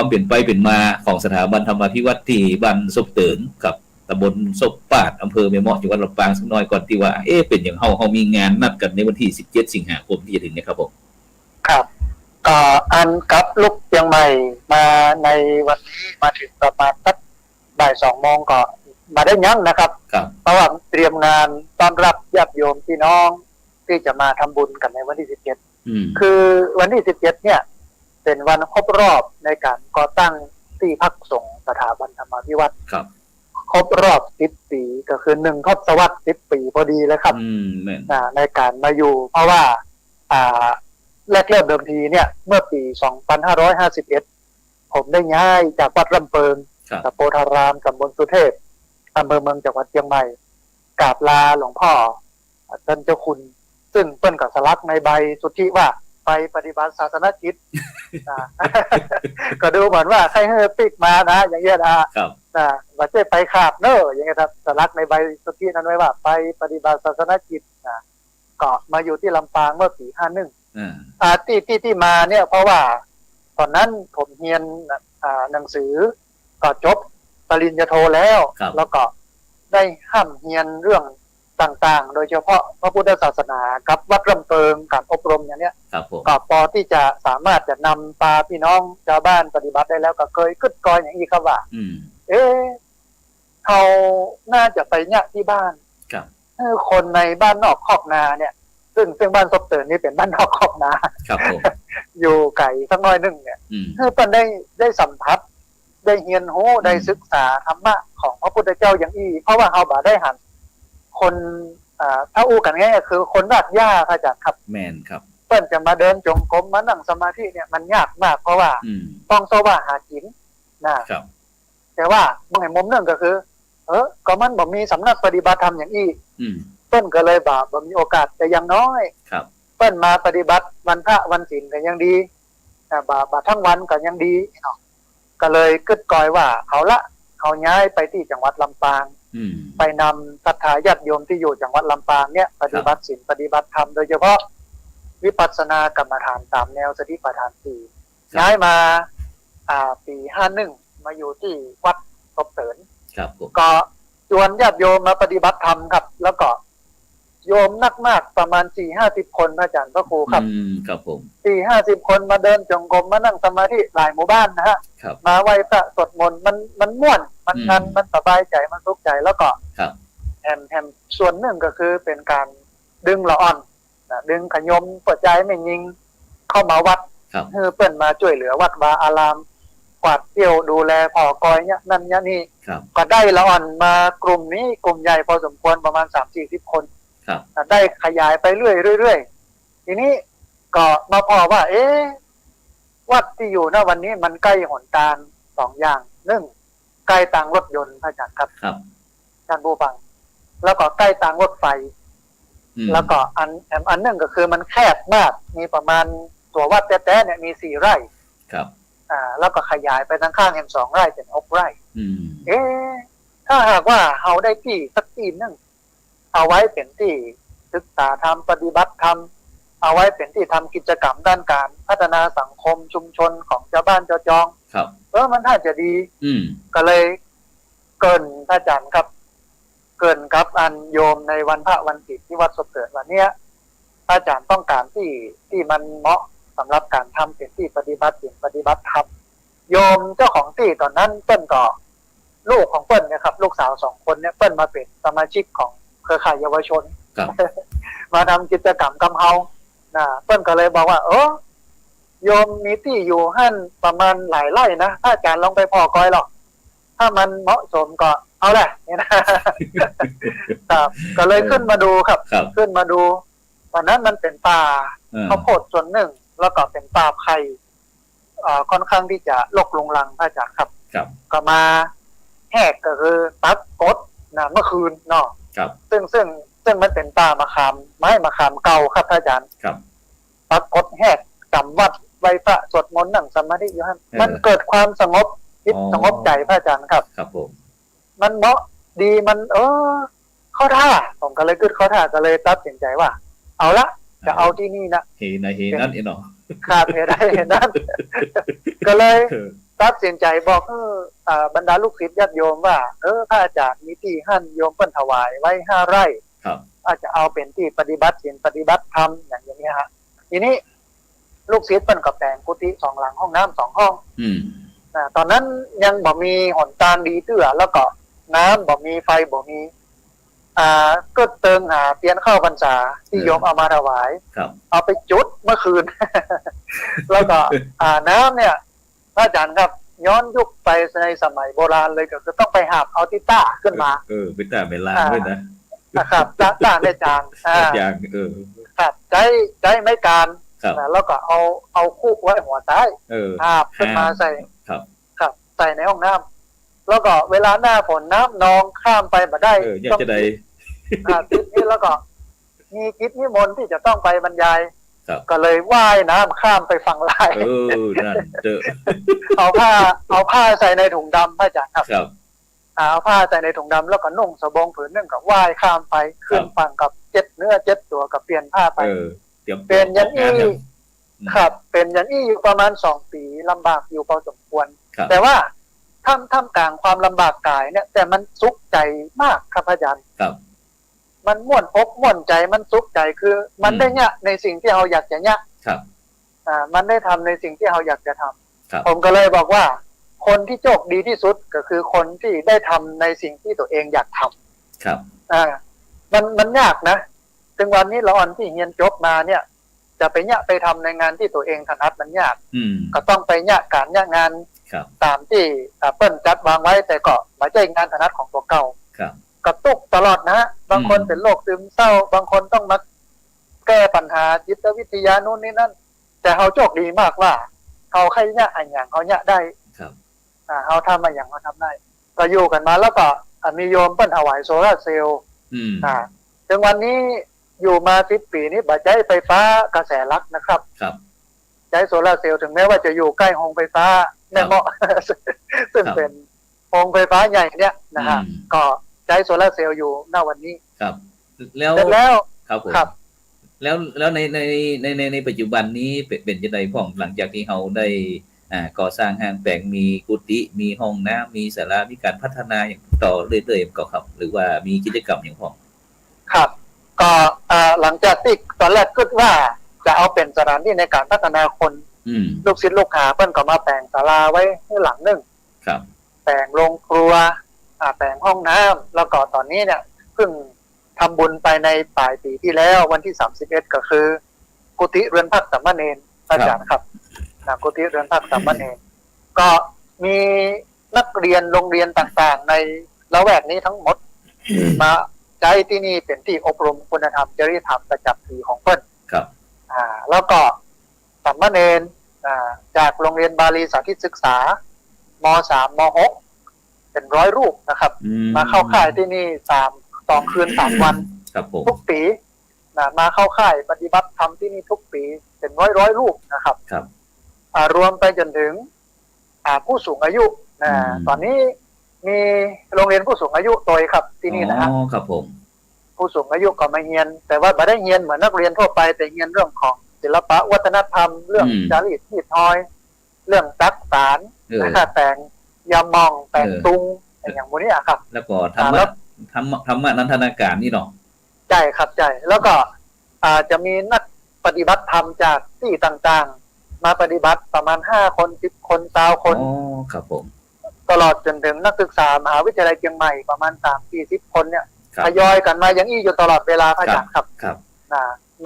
[SPEAKER 4] ามเปลี่ยนไปเป็นมาของสถาบันธรรมาภิวัตรที่บ้านศพเตินกับตำบลศพปาดอำเภอแม่เมาะจังหวัดลำปางสักหน่อยก่อนที่ว่าเป็นอย่างเฮามีงานนัดกันในวันที่17สิงหาคมที่จะถึงนี้ครับผมครับ
[SPEAKER 5] อันกับลูกเชียงใหม่มาในวันนี้มาถึงประมาณสักบ่าย 2 โมงก็มาได้ยังนะครับเพราะว่าเตรียมงานต้อนรับญาติโยมพี่น้องที่จะมาทำบุญกันในวันที่17คือวันที่17เนี่ยเป็นวันครบรอบในการก่อตั้งที่พักสงฆ์สถาบันธรรมาภิวัตรครบรอบ10 ปีก็คือ1ทศวรรษ10 ปีพอดีเลยครับในการมาอยู่เพราะว่า แรกเริ่มเดิมทีเนี่ยเมื่อปี 2551 ผมได้ย้ายจากวัดลำเปิง
[SPEAKER 4] ครับ
[SPEAKER 5] ตะโพธารามตำบลสุเทพอำเภอเมืองจังหวัดเชียงใหม่กราบลาหลวงพ่อท่านเจ้าคุณซึ่งเปิ้นกับสลักในใบสุทธิว่าไปปฏิบัติศาสนกิจ นะ ก็ดูเหมือนว่าใครให้ปิกมานะอย่างเงี้ยนะครับ นะว่าจะไปขาบเนอะอย่างเงี้ยครับสลักในใบสุทธินั้นไว้ว่าไปปฏิบัติศาสนกิจนะก็มาอยู่ที่ลำปางเมื่อปี 51 ที่มาเนี่ยเพราะว่าตอนนั้นผมเรียนหนังสือก็จบปริญญาโทแล้ว แล้วก็ได้ห้ามเรียนเรื่องต่างๆ โดยเฉพาะพระพุทธศาสนากับวัดลำเปิงการอบรมอย่างเนี้ยก็พอที่จะสามารถจะนำพาพี่น้องชาวบ้านปฏิบัติได้แล้วก็เคยขึ้นกอยอย่างนี้ครับว่าเขาน่าจะไปเนี่ยที่บ้านคนในบ้านนอกคอกนาเนี่ยซึ่งบ้านศพเตินนี่เป็นบ้านนอกคอกนาอยู่ไก่สักน้อยนึงเนี่ยคือเป็นได้สัมผัสได้เรียนรู้ได้ศึกษาธรรมะของพระพุทธเจ้าอย่างอีเพราะว่าเขาบ่ได้หันคนถ้าอู้กันง่ายก็คือคนรากหญ้าพระอาจารย์ครับ
[SPEAKER 4] แมนครับ
[SPEAKER 5] เปิ้นจะมาเดินจงกรมมานั่งสมาธิเนี่ยมันยากมากเพราะว่าต้องโซว่าหากินนะครับแต่ว่าบางแห่งมุมนึงก็คือก็มันบ่มีสำนักปฏิบัติธรรมอย่างอีเปิ้นก็เลยบ่มีโอกาสแต่อย่างน้อย
[SPEAKER 4] ครับ
[SPEAKER 5] เปิ้นมาปฏิบัติวันพระวันศีลก็ยังดีบ่ทั้งวันก็ยังดีเนาะก็เลยกึดกอยว่าเขาย้ายไปที่จังหวัดลำปางไปนำศรัทธาญาติโยมที่อยู่จังหวัดลำปางเนี่ยปฏิบัติศีลปฏิบัติธรรมโดยเฉพาะวิปัสสนากรรมฐานตามแนวสติปัฏฐาน4ย้ายมาปี51มาอยู่ที่วัดศพเตินก็ชวนญาติโยมมาปฏิบัติธรรมครับแล้วก็โยมนักมากประมาณ 4-50 คนอาจารย์พระครูครับ
[SPEAKER 4] ครับผม
[SPEAKER 5] 4-50 คนมาเดินจงกรมมานั่งสมาธิหลายหมู่บ้านนะฮะมาไหว้พระสวดมนต์มันม่วนมันงันมันสบายใจมันสุขใจแล้วก็แถมส่วนหนึ่งก็คือเป็นการดึงละอ่อนดึงขยมปวดใจไม่ยิงเข้ามาวัดคือเปิ้นมาช่วยเหลือวัดวาอารามกวาดเที่ยวดูแลพอกอยเนี่ยนั่นเนี่ยนี่ก็ได้ละอ่อนมากลุ่มนี้กลุ่มใหญ่พอสมควรประมาณ 3-40 คนได้ขยายไปเรื่อยๆทีนี้ก็มาพอว่าวัดที่อยู่ณวันนี้มันใกล้หนทาง2อย่าง1ใกล้ทางรถยนต์พระอาจารย์ครับท่านผู้ฟังแล้วก็ใกล้ทางรถไฟแล้วก็อันนึงก็คือมันแคบมากมีประมาณตัววัดแท้ๆเนี่ยมี4 ไร่
[SPEAKER 4] ครับ
[SPEAKER 5] แล้วก็ขยายไปทางข้างเป็น2 ไร่เป็น6 ไร่ถ้าหากว่าเฮาได้ที่สักที่นึงเอาไว้เป็นที่ศึกษาธรรมปฏิบัติธรรมเอาไว้เป็นที่ทำกิจกรรมด้านการพัฒนาสังคมชุมชนของชาวบ้านชาวจองมันน่าจะดีก็เลยเกินพระอาจารย์ครับเกินกับอันโยมในวันพระวันศีลที่วัดศพเกิดวันเนี้ยพระอาจารย์ต้องการที่มันเหมาะสำหรับการทำเป็นที่ปฏิบัติศีลปฏิบัติธรรมโยมเจ้าของที่ตอนนั้นเปิ้ลก็ลูกของเปิ้ลเนี่ยครับลูกสาว2 คนเนี่ยเปิ้ลมาเป็นสมาชิกของเครือข่ายเยาวชนมาทำกิจกรรมกับเฮาเปิ้ลก็เลยบอกว่าโยมมีที่อยู่หั่นประมาณหลายไร่นะถ้าอาจารย์ลองไปพอกอยหรอกถ้ามันเหมาะสมก็เอาแหละนี่นะครับก็เลยขึ้นมาดูครับขึ้นมาดูตอนนั้นมันเป็นป่าข้าวโพดส่วนหนึ่งแล้วก็เป็นป่าไผ่ค่อนข้างที่จะรกรุงรังพระอาจารย์ครับก็มาแหกก็คือตัดกดเมื่อคืนเนาะซึ่งมันเป็นป่ามะขามไม้มะขามเก่าครับพระอาจารย์ตัดกดแหกจำวัดไหว้พระสวดมนต์นั่งสมาธิอยู่ฮะมันเกิดความสงบจิตสงบใจพระอาจารย์ครับ
[SPEAKER 4] ผม
[SPEAKER 5] มันเหมาะดีมันเข้าท่าผมก็เลยขึ้นเข้าท่าก็เลยตัดสินใจว่าเอาละจะเอาที่นี่นะ
[SPEAKER 4] เฮนั่นเนาะ
[SPEAKER 5] ครับเฮนั่นก็เลยตัดสินใจบอกบรรดาลูกศิษย์ญาติโยมว่าพระอาจารย์มีที่หั่นโยมเปิ้นถวายไว้5 ไร่อาจจะเอาเป็นที่ปฏิบัติศีลปฏิบัติธรรมอย่างนี้ฮะทีนี้ลูกศิษย์เปิ้นก็แปลงกุฏิ2 หลังห้องน้ำ2 ห้องตอนนั้นยังบ่มีหนทางดีเตื้อแล้วก็น้ำบ่มีไฟบ่มีก็เติงหาเตียนเข้าพรรษาที่โยมเอามาถวายเอาไปจุดเมื่อคืน แล้วก็น้ำเนี่ยพระอาจารย์ครับย้อนยุคไปในสมัยโบราณเลยก็คือต้องไปหาบเอาติต้าขึ้นมา
[SPEAKER 4] ติต้าเมล่าด้วยนะครับ
[SPEAKER 5] ต้าในจาง
[SPEAKER 4] จาง
[SPEAKER 5] ครับใจไม่การ
[SPEAKER 4] ครับ
[SPEAKER 5] นะแล้วก็เอาคุกไว้หัวใต้ หาบขึ้นมาใส่
[SPEAKER 4] ครับ
[SPEAKER 5] ครับใส่ในห้องน้ำแล้วก็เวลาหน้าฝนน้ำนองข้ามไปมาได้
[SPEAKER 4] อยากจะได้
[SPEAKER 5] ติดนี้แล้วก็มีกิจนิมนต์ที่จะต้องไปบรรยาย
[SPEAKER 4] ครับ
[SPEAKER 5] ก็เลยว่ายน้ำข้ามไปฝั่งลาย
[SPEAKER 4] นั่นเจอ
[SPEAKER 5] เอาผ้าใส่ในถุงดำพระอาจารย์ครับ
[SPEAKER 4] ครับ
[SPEAKER 5] เอาผ้าใส่ในถุงดำแล้วก็นุ่งสบงผืนนึงก็ว่ายข้ามไปขึ้นฝั่งกับเจ็ดเนื้อเจ็ดตัวกับเปลี่ยนผ้าไป
[SPEAKER 4] เตรียม
[SPEAKER 5] เป็นยันอี้
[SPEAKER 4] ครับ
[SPEAKER 5] ครับ เป็นยันอี้อยู่ประมาณ2 ปีลำบากอยู่พอสมควร
[SPEAKER 4] ครับ
[SPEAKER 5] แต่ว่าท่ามกลางความลำบากกายเนี่ย แต่มันสุขใจมากครับอาจารย์
[SPEAKER 4] ครับ
[SPEAKER 5] มันม่วนอกม่วนใจมันสุขใจคือ มันได้เนี่ยในสิ่งที่เราอยากจะเนี่ย
[SPEAKER 4] ครับ
[SPEAKER 5] มันได้ทำในสิ่งที่เราอยากจะทำ
[SPEAKER 4] ครับ
[SPEAKER 5] ผมก็เลยบอกว่า คนที่โชคดีที่สุดก็คือคนที่ได้ทำในสิ่งที่ตัวเองอยากทำ
[SPEAKER 4] ครับ
[SPEAKER 5] มันยากนะถึงวันนี้เราอันที่เรียนจบมาเนี่ย จะไปเนี่ยไปทำในงานที่ตัวเองถนัดมันยาก ก็ต้องไปเนี่ยการเนี่ยงาน
[SPEAKER 4] ครับ
[SPEAKER 5] ตามที่เปิ้ลจัดวางไว้แต่ก็ไม่ใช่งานถนัดของตัวเก่า
[SPEAKER 4] ครับ
[SPEAKER 5] กระตุกตลอดนะบางคนเป็นโรคซึมเศร้า บางคนต้องมาแก้ปัญหาจิตวิทยานู่นนี่นั่น แต่เขาโชคดีมากว่าเขาใครเนี่ยอันอย่างเขาเนี่ยได้
[SPEAKER 4] ครับ
[SPEAKER 5] เขาทำมาอย่างเขาทำได้ ก็อยู่กันมาแล้วก็มีโยมเปิ้ลถวายโซลาร์เซลล์ถึงวันนี้อยู่มา10 ปีนี้บัดใจไฟฟ้ากระแสลักนะครับ
[SPEAKER 4] ครับ
[SPEAKER 5] ใช้โซลาร์เซลล์ถึงแม้ว่าจะอยู่ใกล้โรงไฟฟ้าแม่เมาะ ซึ่งเป็นโรงไฟฟ้าใหญ่เนี่ยนะฮะก็ใช้โซลาร์เซลล์อยู่ณวันนี้
[SPEAKER 4] ครับ แล้ว
[SPEAKER 5] เสร็จแล้ว
[SPEAKER 4] ครับผม
[SPEAKER 5] ครับ
[SPEAKER 4] แล้วในปัจจุบันนี้เป็นยังไงพ่องหลังจากที่เราได้ก่อสร้างห้างแปลงมีกุฏิมีห้องน้ำมีศาลามีการพัฒนาอย่างต่อเรื่อยๆก็ครับ หรือว่ามีกิจกรรมอย่างพ่อง
[SPEAKER 5] ครับ ก็หลังจากที่ตอนแรกคิดว่าจะเอาเป็นสถานที่ในการพัฒนาคนลูกศิษย์ลูกหาเพิ่นก็มาแปลงศาลาไว้ที่หลังนึง
[SPEAKER 4] ครับ
[SPEAKER 5] แปลงโรงครัวแปลงห้องน้ำแล้วก็ตอนนี้เนี่ยเพิ่งทำบุญไปในปลายปีที่แล้ววันที่31ก็คือกุฏิเรือนพักสามเณรอาจารย์ครับกุฏิเรือนพักสามเณรก็มีนักเรียนโรงเรียนต่างๆในละแวกนี้ทั้งหมดมาใช้ที่นี่เป็นที่อบรมคุณธรรมจริยธรรมประจำปีของเพิ่น
[SPEAKER 4] ครับ
[SPEAKER 5] แล้วก็สามเณรจากโรงเรียนบาลีสาธิตศึกษาม.3 ม.6 เป็น100 รูปนะครับมาเข้าค่ายที่นี่2 คืน 3 วัน
[SPEAKER 4] ครับผม
[SPEAKER 5] ทุกปีมาเข้าค่ายปฏิบัติธรรมที่นี่ทุกปีเป็นร้อยรูปนะครับ
[SPEAKER 4] ครับ
[SPEAKER 5] รวมไปจนถึงผู้สูงอายุตอนนี้มีโรงเรียนผู้สูงอายุโดยครับที่นี่นะครับ
[SPEAKER 4] ครับผม
[SPEAKER 5] ผู้สูงอายุก็มาเรียนแต่ว่าไม่ได้เรียนเหมือนนักเรียนทั่วไปแต่เรียนเรื่องของศิลปะวัฒนธรรมเรื่องจารีตที่ทอยเรื่องจักสารแต่งยามองแต่งตุงอย่างพวกนี้ครับ
[SPEAKER 4] แล้วก็ธรรมะนันทนาการนี่เนาะ
[SPEAKER 5] ใช่ครับใช่แล้วก็จะมีนักปฏิบัติธรรมจากที่ต่างๆมาปฏิบัติประมาณ5 คน10 คน20 คน
[SPEAKER 4] ครับผม
[SPEAKER 5] ตลอดจนถึงนักศึกษามหาวิทยาลัยเชียงใหม่ประมาณ30-40 คนเนี่ยทยอยกันมาอย่างนี้อยู่ตลอดเวลาพระอาจารย์ครับ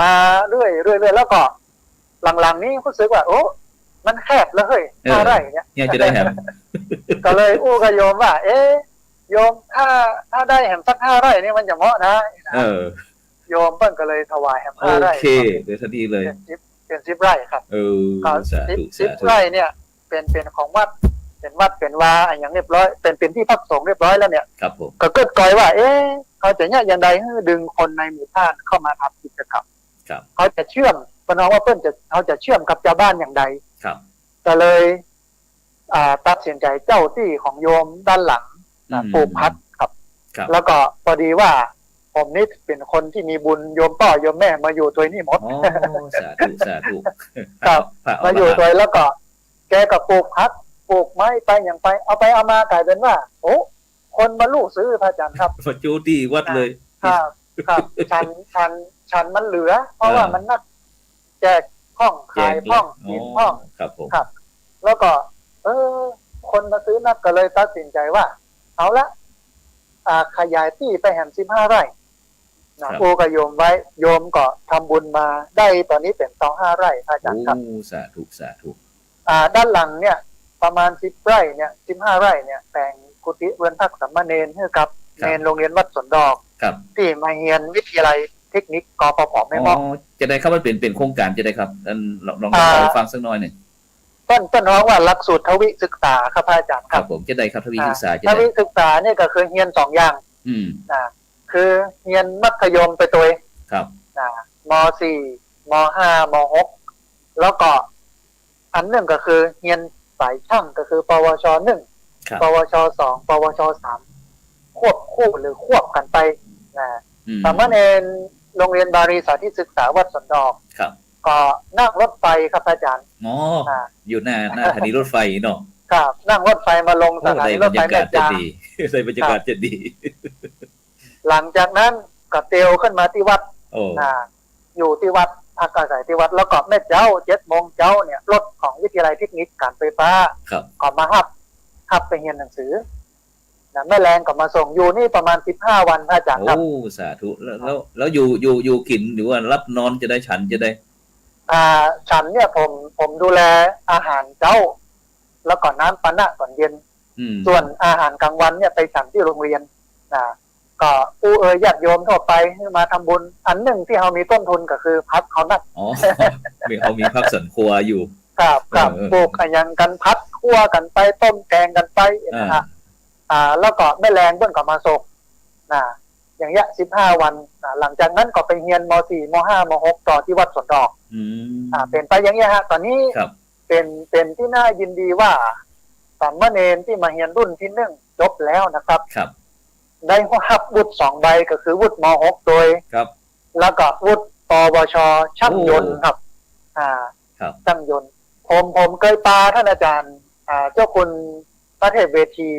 [SPEAKER 5] มาเรื่อยๆแล้วก็หลังๆนี้รู้สึกว่าโอ้มันแคบแล้วเฮ้ย5 ไร่เนี่ย
[SPEAKER 4] จะได้แหม
[SPEAKER 5] ก็เลยอู้กับโยมว่าโยมถ้าได้แหมสัก5 ไร่นี่มันจะเหมาะนะโยมเปิ้ลก็เลยถวายแหม5 ไร่
[SPEAKER 4] โอเคเดี๋ยวทันทีเลย
[SPEAKER 5] เป็น10 ไร่ครับก็10 ไร่เนี่ยเป็นของวัดเป็นวัดเป็นวาอย่างเรียบร้อยเป็นที่พักสงฆ์เรียบร้อยแล้วเนี่ย
[SPEAKER 4] ครับผม
[SPEAKER 5] ก็เกิดกอยว่าเขาจะเนี่ยอย่างใดดึงคนในหมู่บ้านเข้ามาทำกิจกรรมเขาจะเชื่อมปน้องว่าเปิ้ลเขาจะเชื่อมกับชาวบ้านอย่างใดก็เลยตัดสินใจเจ้าที่ของโยมด้านหลังปลูกพัดครับแล้วก็พอดีว่าผมนี่เป็นคนที่มีบุญโยมพ่อโยมแม่มาอยู่ตัวนี้หมด
[SPEAKER 4] สาธุ
[SPEAKER 5] ครับมาอยู่ตัวแล้วก็แกก็ปลูกพัดปลูกไม้ไปอย่างไปเอาไปเอามากลายเป็นว่าโอ้คนมาลูกซื้อพระอาจารย์ครับ
[SPEAKER 4] มาจูดีวัดเลย
[SPEAKER 5] ครับชันมันเหลือเพราะว่ามันนักแจกห้องขายห้องกินห้อง
[SPEAKER 4] ครับผม
[SPEAKER 5] ครับแล้วก็คนมาซื้อนักก็เลยตัดสินใจว่าเอาละขยายที่ไปแหม15 ไร่ปูกับโยมไว้โยมก็ทำบุญมาได้ตอนนี้เป็น25 ไร่พระอาจารย์ครับ
[SPEAKER 4] สาธุ
[SPEAKER 5] ด้านหลังเนี่ยประมาณ10 ไร่เนี่ย15 ไร่เนี่ยแต่งกุฏิเรือนพักสามเณรให้กับเณรโรงเรียนวัดสวนดอกที่มาเรียนวิทยาลัย เทคนิคกปปไม่เห
[SPEAKER 4] อ๋อ
[SPEAKER 5] มาะ
[SPEAKER 4] จะได้ครับมันเป็นโครงการจะได้ครับลองขอฟังสักหน่อยหนึ่ง
[SPEAKER 5] ต้นร้องว่าหลักสูตรทวิศึกษาครับอาจารย์
[SPEAKER 4] ค
[SPEAKER 5] ค
[SPEAKER 4] รั
[SPEAKER 5] รั
[SPEAKER 4] บบ ผมจะได้ครับทวีศึกษาจะ
[SPEAKER 5] ท
[SPEAKER 4] ได้
[SPEAKER 5] วิศึกษาเนี่ยก็คือเรียน2อย่าง
[SPEAKER 4] อืม
[SPEAKER 5] นะคือเรียนมัธยมไปตัว
[SPEAKER 4] ครับ
[SPEAKER 5] นะม.4 ม.5 ม.6 แล้วก็อันหนึ่งก็คือเรียนสายช่างก็คือปวช1
[SPEAKER 4] ครับ
[SPEAKER 5] ปวช2ปวช3ควบคู่หรือควบกันไปนะ สามเณรโรงเรียนบาลีสาธิตศึกษาวัดสวนดอก
[SPEAKER 4] ครับ
[SPEAKER 5] ก็นั่งรถไฟครับอาจารย์
[SPEAKER 4] อ๋ออยู่หน้าสถานีรถไฟเนาะ
[SPEAKER 5] ครับนั่งรถไฟมาลงสถานีรถไฟแม่จาง
[SPEAKER 4] ในบรรยากาศจะดี
[SPEAKER 5] หลังจากนั้นก็เตียวขึ้นมาที่วัด
[SPEAKER 4] โอ้
[SPEAKER 5] อยู่ที่วัดพักอาศัยที่วัดแล้วก็แม่เจ้า7 โมงเจ้าเนี่ยรถของวิทยาลัยเทคนิคการไฟฟ้า
[SPEAKER 4] ครับ
[SPEAKER 5] ก็มาฮับไปเรียนหนังสือแม่แรงก็มาส่งอยู่นี่ประมาณ15 วันพระอาจารย์ครับ
[SPEAKER 4] โอ้สาธุแล้วอยู่กินหรือว่ารับนอนจะได้ฉันจะได้
[SPEAKER 5] ฉันเนี่ยผมดูแลอาหารเจ้า แล้วก่อนน้ำปานะก่อนเย็น ส่วนอาหารกลางวันเนี่ยไปฉันที่โรงเรียนก็ญาติโยมทั่วไปมาทำบุญอันหนึ่งที่เรามีต้นทุนก็คือพัดเขานัด
[SPEAKER 4] อ๋อมีพักสวนครัวอยู่
[SPEAKER 5] ครับปลูกอะไรยังกันพัดคั่วกันไปต้มแกงกันไปนะฮะแล้วก็แม่แรงเบื้องก็มาส่งอย่างเงี้ย15 วันหลังจากนั้นก็ไปเรียนม.4 ม.5 ม.6 ต่อที่วัดสวนดอกเป็นไปอย่างเงี้ยฮะตอนนี้เป็นที่น่ายินดีว่าสามเณรที่มาเรียนรุ่นที่1จบแล้วนะครับได้รับวุฒิ2 ใบก็คือวุฒิม.6 โดยแล้วก็วุฒิปวชช่างยนต์ครับช่างยนต์ผมเคยปาท่านอาจารย์เจ้าคุณพระเทพเวที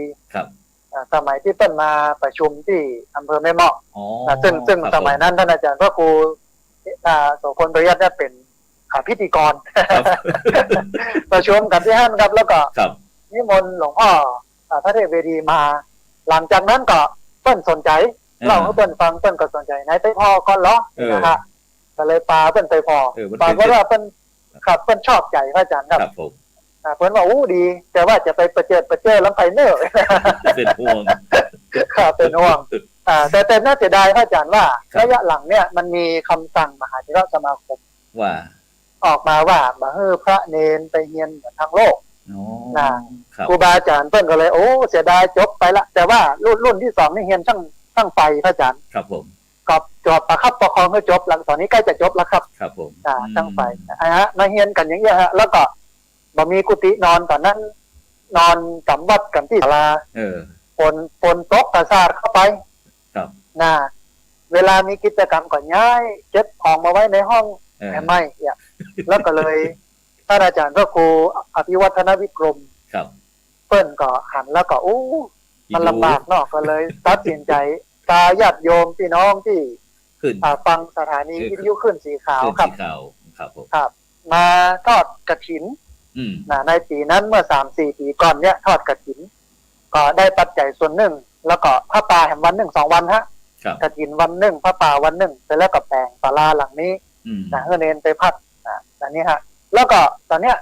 [SPEAKER 5] สมัยที่เปิ้นมาประชุมที่อำเภอแม่เมาะซึ่งสมัยนั้นท่านอาจารย์พระครูโสพลประยัติได้เป็นพิธีกรประชุมกันที่นั่นครับแล้วก็นิมนต์หลวงพ่อพระเทพเวทีมาหลังจากนั้นก็เปิ้นสนใจเราให้เปิ้นฟังเปิ้นก็สนใจไหนไปพอก่อนเหรอนะฮะก็เลยปาเปิ้นไปพอปาเพราะว่าเปิ้นครับเปิ้นชอบใจพระอาจารย์ครับเปิ้นว่าดีแต่ว่าจะไปประเจิดแล้วไปเนอะ
[SPEAKER 4] เป็นห่วง
[SPEAKER 5] ครับเป็นห่วงแต่น่าเสียดายพระอาจารย์ว่าระยะหลังเนี่ยมันมีคำสั่งมหาเถรสมาคม
[SPEAKER 4] ว่า
[SPEAKER 5] ออกมาว่าบ่ให้พระเนนไปเรียนเหมือนทางโลกครูบาอาจารย์เพิ่นก็เลยเสียดายจบไปละแต่ว่ารุ่นที่2นี่เรียนช่างไฟพระอาจารย์
[SPEAKER 4] ครับผม
[SPEAKER 5] ก็จบประคับประคองให้จบหลังตอนนี้ใกล้จะจบแล้วครับ
[SPEAKER 4] ครับผม
[SPEAKER 5] ช่างไฟมาเรียนกันอย่างเงี้ยฮะแล้วก็บ่มีกุฏินอนตอนนั้นนอนจำวัดกันที่ศาลาฝนตกกระซาดเข้าไป
[SPEAKER 4] ครับ
[SPEAKER 5] เวลามีกิจกรรมก็ย้ายเก็บของมาไว้ในห้องไม่แล้วก็เลยท่านอาจารย์พระครูอภิวัฒนวิกรมเปิ้นก็หันแล้วก็มันลำบากเนาะก็เลยตัดสินใจตาญาติโยมพี่น้องที่ฟังสถานีวิทยุขึ้นสีขาวครับมาทอดกฐินในปีนั้นเมื่อ 3-4 ปีก่อนเนี่ยทอดกฐินก็ได้ปัจจัยส่วนหนึ่งแล้วก็พระป่าแห่งวัน1-2 วันฮะกฐินวัน1พระป่าวัน1เสร็จแล้วก็แปลงศาลาหลังนี้เพื่อเน้นไปพักอันนี้ฮะแล้วก็ตอนเนี้ย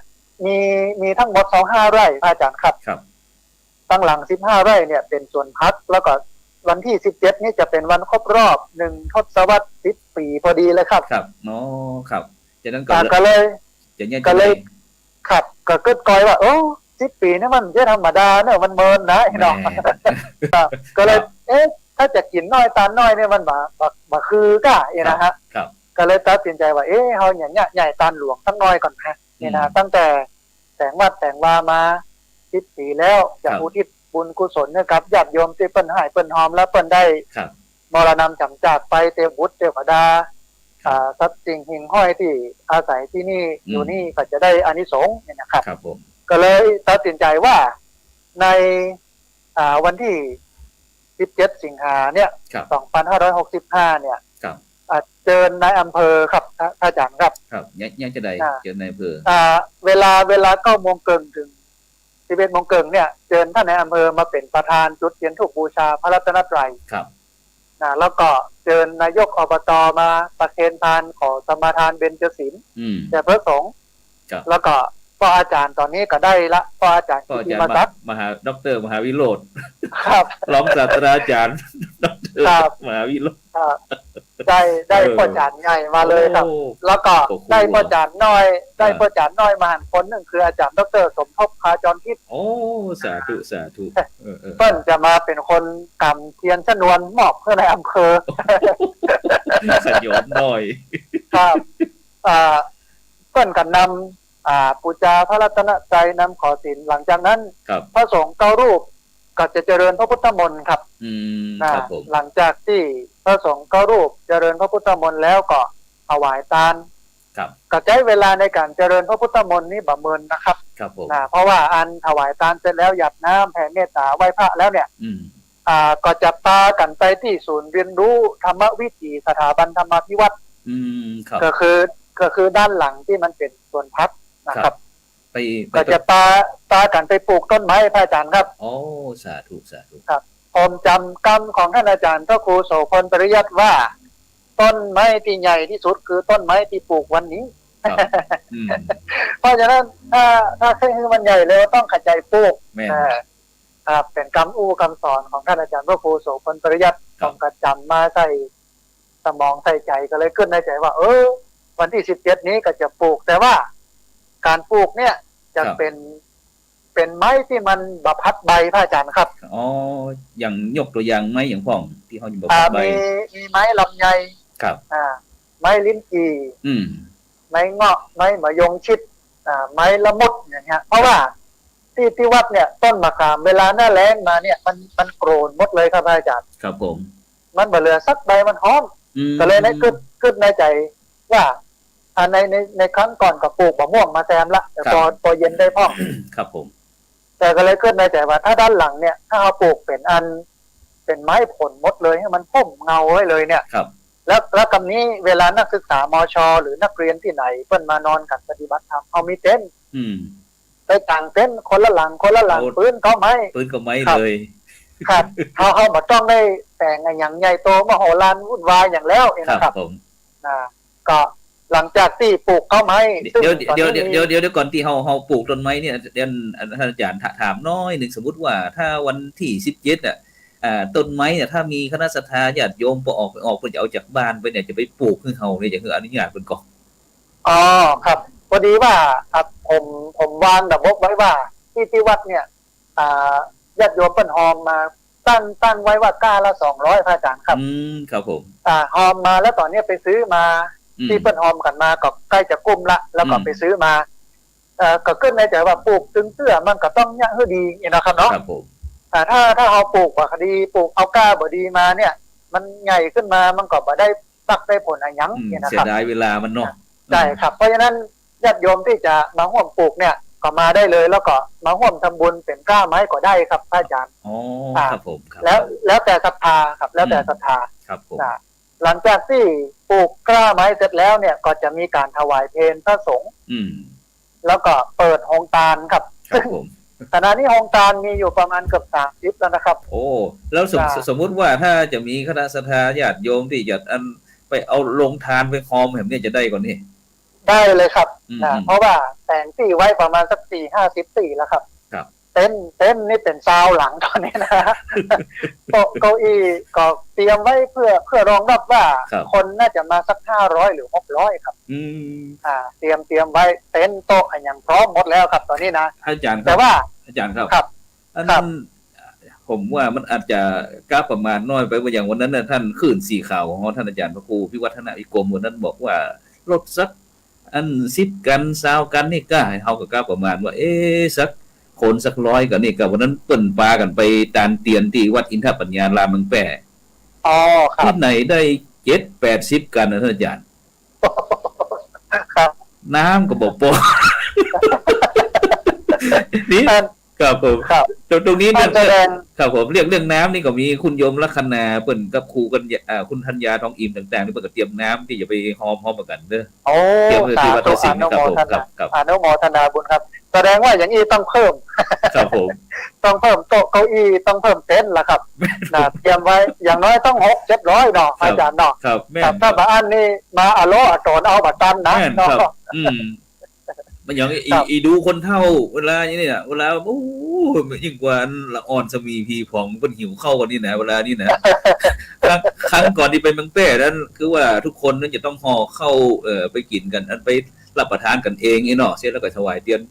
[SPEAKER 5] มีทั้งหมด25 ไร่พระอาจารย์ครับตั้งหลัง15 ไร่เนี่ยเป็นส่วนพักแล้วก็วันที่17นี่จะเป็นวันครบรอบ1 ทศวรรษ10 ปีพอดีเลยครับ
[SPEAKER 4] ครับครับจากนั้น
[SPEAKER 5] ก็เลยครับก็เกิดกอยว่า10 ปีนี่มันไม่ธรรมดาเนอะมันเมินนะไอ้น้องก็เลยถ้าจะกินน้อยตาลน้อยเนี่ยมันบ่คือก้านะฮะก็เลยตัดสินใจว่าเฮาอย่างเงี้ยใหญ่ตาลหลวงทั้งน้อยก่อนฮะนี่นะตั้งแต่แต่งวัดแต่งวามา10 ปีแล้วจะอุทิศบุญกุศลนะครับญาติโยมที่เปิ้นให้เปิ้นหอมแล้วเปิ้นได้มรณะจำจากไปเทวบุตรเทวดาทรัพย์สิ่งหิ่งห้อยที่อาศัยที่นี่อยู่นี่ก็จะได้อานิสงส์เนี่ยนะครับก็เลยตัดสินใจว่าในวันที่17 สิงหาเนี่ย2565เนี่ยเชิญนายอำเภอครับอาจารย์ครับ
[SPEAKER 4] ยังจะได้เชิญนายอำเภอ
[SPEAKER 5] เวลา 9 โมงครึ่งถึง11 โมงครึ่งเนี่ยเชิญท่านนายอำเภอมาเป็นประธานจุดเทียนธูปบูชาพระรัตนตรัยแล้วก็เชิญนายกอบตมาประเคนทานขอสมาทานเบญจศีลแต่พระสงฆ์แล้วก็พ่ออาจารย์ตอนนี้ก็ได้ละพ่ออาจารย์
[SPEAKER 4] กิติมศักดิ์ดร.มหาวิโรจน์ครับรองศาสตราจารย์ดร.มหาวิโรจน์
[SPEAKER 5] ได้พ่อจานใหญ่มาเลยครับ
[SPEAKER 4] โอ้
[SPEAKER 5] แล้วก็
[SPEAKER 4] โอ้โห
[SPEAKER 5] ได้พ่อจานน้อยได้
[SPEAKER 4] อ่า
[SPEAKER 5] พ่อจานน้อยมาหันคนหนึ่งคืออาจารย์ดรสมภพพาจรทิพย์
[SPEAKER 4] โอ้สาธุสาธุเออ
[SPEAKER 5] เปิ้นจะมาเป็นคนกำเทียนชนวนมอบเพื่อในอำเภอ
[SPEAKER 4] สยบหน่อย
[SPEAKER 5] ครับเปิ้นกันนำปูจาพระรัตนตรัยนำขอศีลหลังจากนั้น
[SPEAKER 4] ครับ
[SPEAKER 5] พระสงฆ์9 รูปก็จะเจริญพระพุทธมนต์ครับ
[SPEAKER 4] ครับผม
[SPEAKER 5] หลังจากที่พระสงฆ์9 รูปเจริญพระพุทธมนต์แล้วก็ถวายทาน
[SPEAKER 4] ครับ
[SPEAKER 5] ก็ใช้เวลาในการเจริญพระพุทธมนต์นี้บ่เมินนะครับ
[SPEAKER 4] ครับผม
[SPEAKER 5] เพราะว่าอันถวายทานเสร็จแล้วหยัดน้ำแผ่เมตตาไหว้พระแล้วเนี่ย
[SPEAKER 4] อืม
[SPEAKER 5] ก็จะพากันไปที่ศูนย์เรียนรู้ธรรมวิถีสถาบันธรรมาภิวัตน์
[SPEAKER 4] ครับ
[SPEAKER 5] ก็คือด้านหลังที่มันเป็นส่วนพักนะครับ
[SPEAKER 4] ไป
[SPEAKER 5] ก็จะพากันไปปลูกต้นไม้พระอาจารย์ครับ
[SPEAKER 4] โอ้สาธุสาธุ
[SPEAKER 5] ผมจำกรรมของท่านอาจารย์พระครูโสพลปริยัติว่า ต้นไม้ที่ใหญ่ที่สุดคือต้นไม้ที่ปลูกวันนี้
[SPEAKER 4] ครับอืม
[SPEAKER 5] เพราะฉะนั้นถ้าให้มันใหญ่เลยต้องขจายปลูก
[SPEAKER 4] แม่น
[SPEAKER 5] ครับเป็นคำสอนของท่านอาจารย์พระครูโสพลปริยัติ
[SPEAKER 4] ครับ
[SPEAKER 5] ต้องกระจำมาใส่สมองใส่ใจก็เลยขึ้นในใจว่า วันที่17นี้ก็จะปลูก แต่ว่าการปลูกเนี่ยจะเป็นไม้ที่มันบพัดใบพระอาจารย์ครับ
[SPEAKER 4] อ๋ออย่างยกตัวอย่างไหมอย่างพ่องที่เขาอยู่บอกใบ
[SPEAKER 5] มีไม้ลำไย
[SPEAKER 4] ครับ
[SPEAKER 5] ไม้ลิ้นจี่
[SPEAKER 4] อืม
[SPEAKER 5] ไม้เงาะไม้มะยงชิดไม้ละมุดอย่างเงี้ยเพราะว่าที่วัดเนี่ยต้นมะขามเวลาหน้าแล้งมาเนี่ยมันโกรนหมดเลยครับอาจารย์
[SPEAKER 4] ครับผม
[SPEAKER 5] มันบ่เหลือสักใบมันหอม
[SPEAKER 4] อืม
[SPEAKER 5] ก็เลยขึ้นในใจว่าในครั้งก่อนก็ปลูกมะม่วงมาแซมละแต่พอเย็นได้พ่อง
[SPEAKER 4] ครับผม
[SPEAKER 5] แต่ก็เลยขึ้นในใจว่าถ้าด้านหลังเนี่ยถ้าเอาปลูกเป็นไม้ผลหมดเลยให้มันพุ่มเงาไว้เลยเนี่ย
[SPEAKER 4] ครับ
[SPEAKER 5] แล้วคำนี้เวลานักศึกษามชหรือนักเรียนที่ไหนเพิ่นมานอนกันปฏิบัติธรรมเอามีเต็นท์
[SPEAKER 4] อืม
[SPEAKER 5] ไปต่างเต็นท์คนละหลังปืนเขาไหม
[SPEAKER 4] ปืนกับไม้
[SPEAKER 5] ครับ
[SPEAKER 4] เลย
[SPEAKER 5] ครับเขามาต้องได้แต่งอย่างใหญ่โตมโหฬารวุ่นวายอย่างแล้วเนี่ย
[SPEAKER 4] ครับ
[SPEAKER 5] นะครับ
[SPEAKER 4] ผม
[SPEAKER 5] ก็หลังจากที่ปลูกเขาไหม
[SPEAKER 4] เดี๋ยวก่อนที่เขาปลูกต้นไม้เนี่ยเดี๋ยวท่านอาจารย์ถามน้อยหนึ่งสมมติว่าถ้าวันที่17ต้นไม้เนี่ยถ้ามีคณะศรัทธาญาติโยมออกเพื่อจะเอาจากบ้านไปเนี่ยจะไปปลูกให้เขาเนี่ยจะคืออนุญาตเป็นก่อน
[SPEAKER 5] อ๋อครับพอดีว่าครับผมวางระบบไว้ว่าที่วัดเนี่ยญาติโยมเปิ้นหอมมาตั้งไว้ว่าก้าละ200พระอาจารย์ครับ
[SPEAKER 4] ครับผม
[SPEAKER 5] หอมมาแล้วตอนนี้ไปซื้อมาที่เปิ้นหอมกันมาก็ใกล้จะกุ้มละแล้วก็ไปซื้อมาก็ขึ้นในใจว่าปลูกตึงเตื้อมันก็ต้องเนี่ยให้ดีนะครับเนาะ
[SPEAKER 4] ครับผม
[SPEAKER 5] ถ้าเอาปลูกว่าคดีปลูกเอาก้าบ่ดีมาเนี่ย มันใหญ่ขึ้นมามันก็บ่ได้ตักได้ผลอะไรยังเนี่ยนะ
[SPEAKER 4] เสี
[SPEAKER 5] ค
[SPEAKER 4] ย
[SPEAKER 5] รับ
[SPEAKER 4] ดายเวลามันเนาะ
[SPEAKER 5] ใช่ครับเพราะฉะนั้นญาติโยมที่จะมาร่วมปลูกเนี่ยก็มาได้เลยแล้วก็มาร่วมทำบุญเป็นก้าไม้ก็ได้ครับพระอาจารย์
[SPEAKER 4] อ๋อครับผมครับ
[SPEAKER 5] แล้วแต่ศรัทธาครับแล้วแต่ศรัทธา
[SPEAKER 4] ครับผม
[SPEAKER 5] หลังจากที่ปลูกกล้าไม้เสร็จแล้วเนี่ยก็จะมีการถวายเพลพระสงฆ์แล้วก็เปิดโฮงตาลครับ
[SPEAKER 4] ครับผม
[SPEAKER 5] ขณะนี้โฮงตาลมีอยู่ประมาณเกือบ30แล้วนะครับ
[SPEAKER 4] โอ้แล้วสมมุติว่าถ้าจะมีคณะศรัทธาญาติโยมที่จะไปเอาลงทานไปคอมแบบนี้จะได้ก่อนนี่
[SPEAKER 5] ได้เลยครับเพราะว่าแต่งที่ไว้ประมาณสัก50 ตีแล้วครับ
[SPEAKER 4] ครับ
[SPEAKER 5] เต้นนี่เป็นซาวหลังตอนนี้นะ โต๊ะเก้าอี้ก็เตรียมไว้เพื่อรองรับว่าคนน่าจะมาสัก500หรือ600ครับเตรียมไว้เต็นท์โต๊ะอย่างพร้อมหมดแล้วครับตอนนี้นะ
[SPEAKER 4] อาจารย์
[SPEAKER 5] แต่ว่า
[SPEAKER 4] อาจารย์ครับ
[SPEAKER 5] ครับ
[SPEAKER 4] อันนั้นผมว่ามันอาจจะกล้าประมาณน้อยไปว่าอย่างวันนั้นนะท่านขึ้นสีข่าวของท่านอาจารย์พระครูพิวัฒนวิกรมวันนั้นบอกว่าลดสัก10 กัน20 กันนี่กล้าเฮาก็กล้าประมาณว่าสักคนสัก100กันนี่ก็วันนั้นเปิ้นปากันไปตานเตียนที่วัดอินทปัญญารามเมืองแปะ
[SPEAKER 5] ครับ
[SPEAKER 4] ที่ไหนได้7-80 กันนะท่านอาจารย์
[SPEAKER 5] ครับ
[SPEAKER 4] น้ำก็บอกพอ นี่ครับผม
[SPEAKER 5] ครับ
[SPEAKER 4] ตรงนี้เนี่ย
[SPEAKER 5] แสดง
[SPEAKER 4] ครับผมเรื่องน้ำนี่ก็มีคุณโยมลัคนาเปิ้นกับครูกันคุณธัญญาทองอิ่มต่างๆนี่เปิ้นก็เตรียมน้ำที่จะไปหอมกันเด้อ
[SPEAKER 5] โอ้
[SPEAKER 4] เตรียมที่วัด
[SPEAKER 5] สา
[SPEAKER 4] สิ
[SPEAKER 5] ธุ
[SPEAKER 4] งห์นะครับผมครับ
[SPEAKER 5] อนุโมทนาบุญครับแสดงว่าอย่างนี้ต้องเพิ่ม
[SPEAKER 4] ครับผม
[SPEAKER 5] ต้องเพิ่มโต๊ะเก้าอี้ต้องเพิ่มเต็นท์ละครับเตรียมไว้อย่างน้อยต้อง600-700เนาะอาจารย์เนาะ
[SPEAKER 4] ครับแม่น
[SPEAKER 5] ถ้าบ้านนี่มาอโลอโตนเอาบัตรตันนะ
[SPEAKER 4] แม่น
[SPEAKER 5] เนาะ
[SPEAKER 4] ครับมันอย่างอีดูคนเฒ่าเวลาอย่างนี้เนี่ยเวลาโอ้ยิ่งกว่าละอ่อนสมีพีของเพิ่นหิวข้าวกันนี่นะเวลานี้นะ ครั้งก่อนที่ไปเมืองแพร่นั้นคือว่าทุกคนนั้นจะต้องห่อเข้าไปกินกันอันไปรับประทานกันเองไอ้เนาะเสร็จแล้วก็ถวายเตียน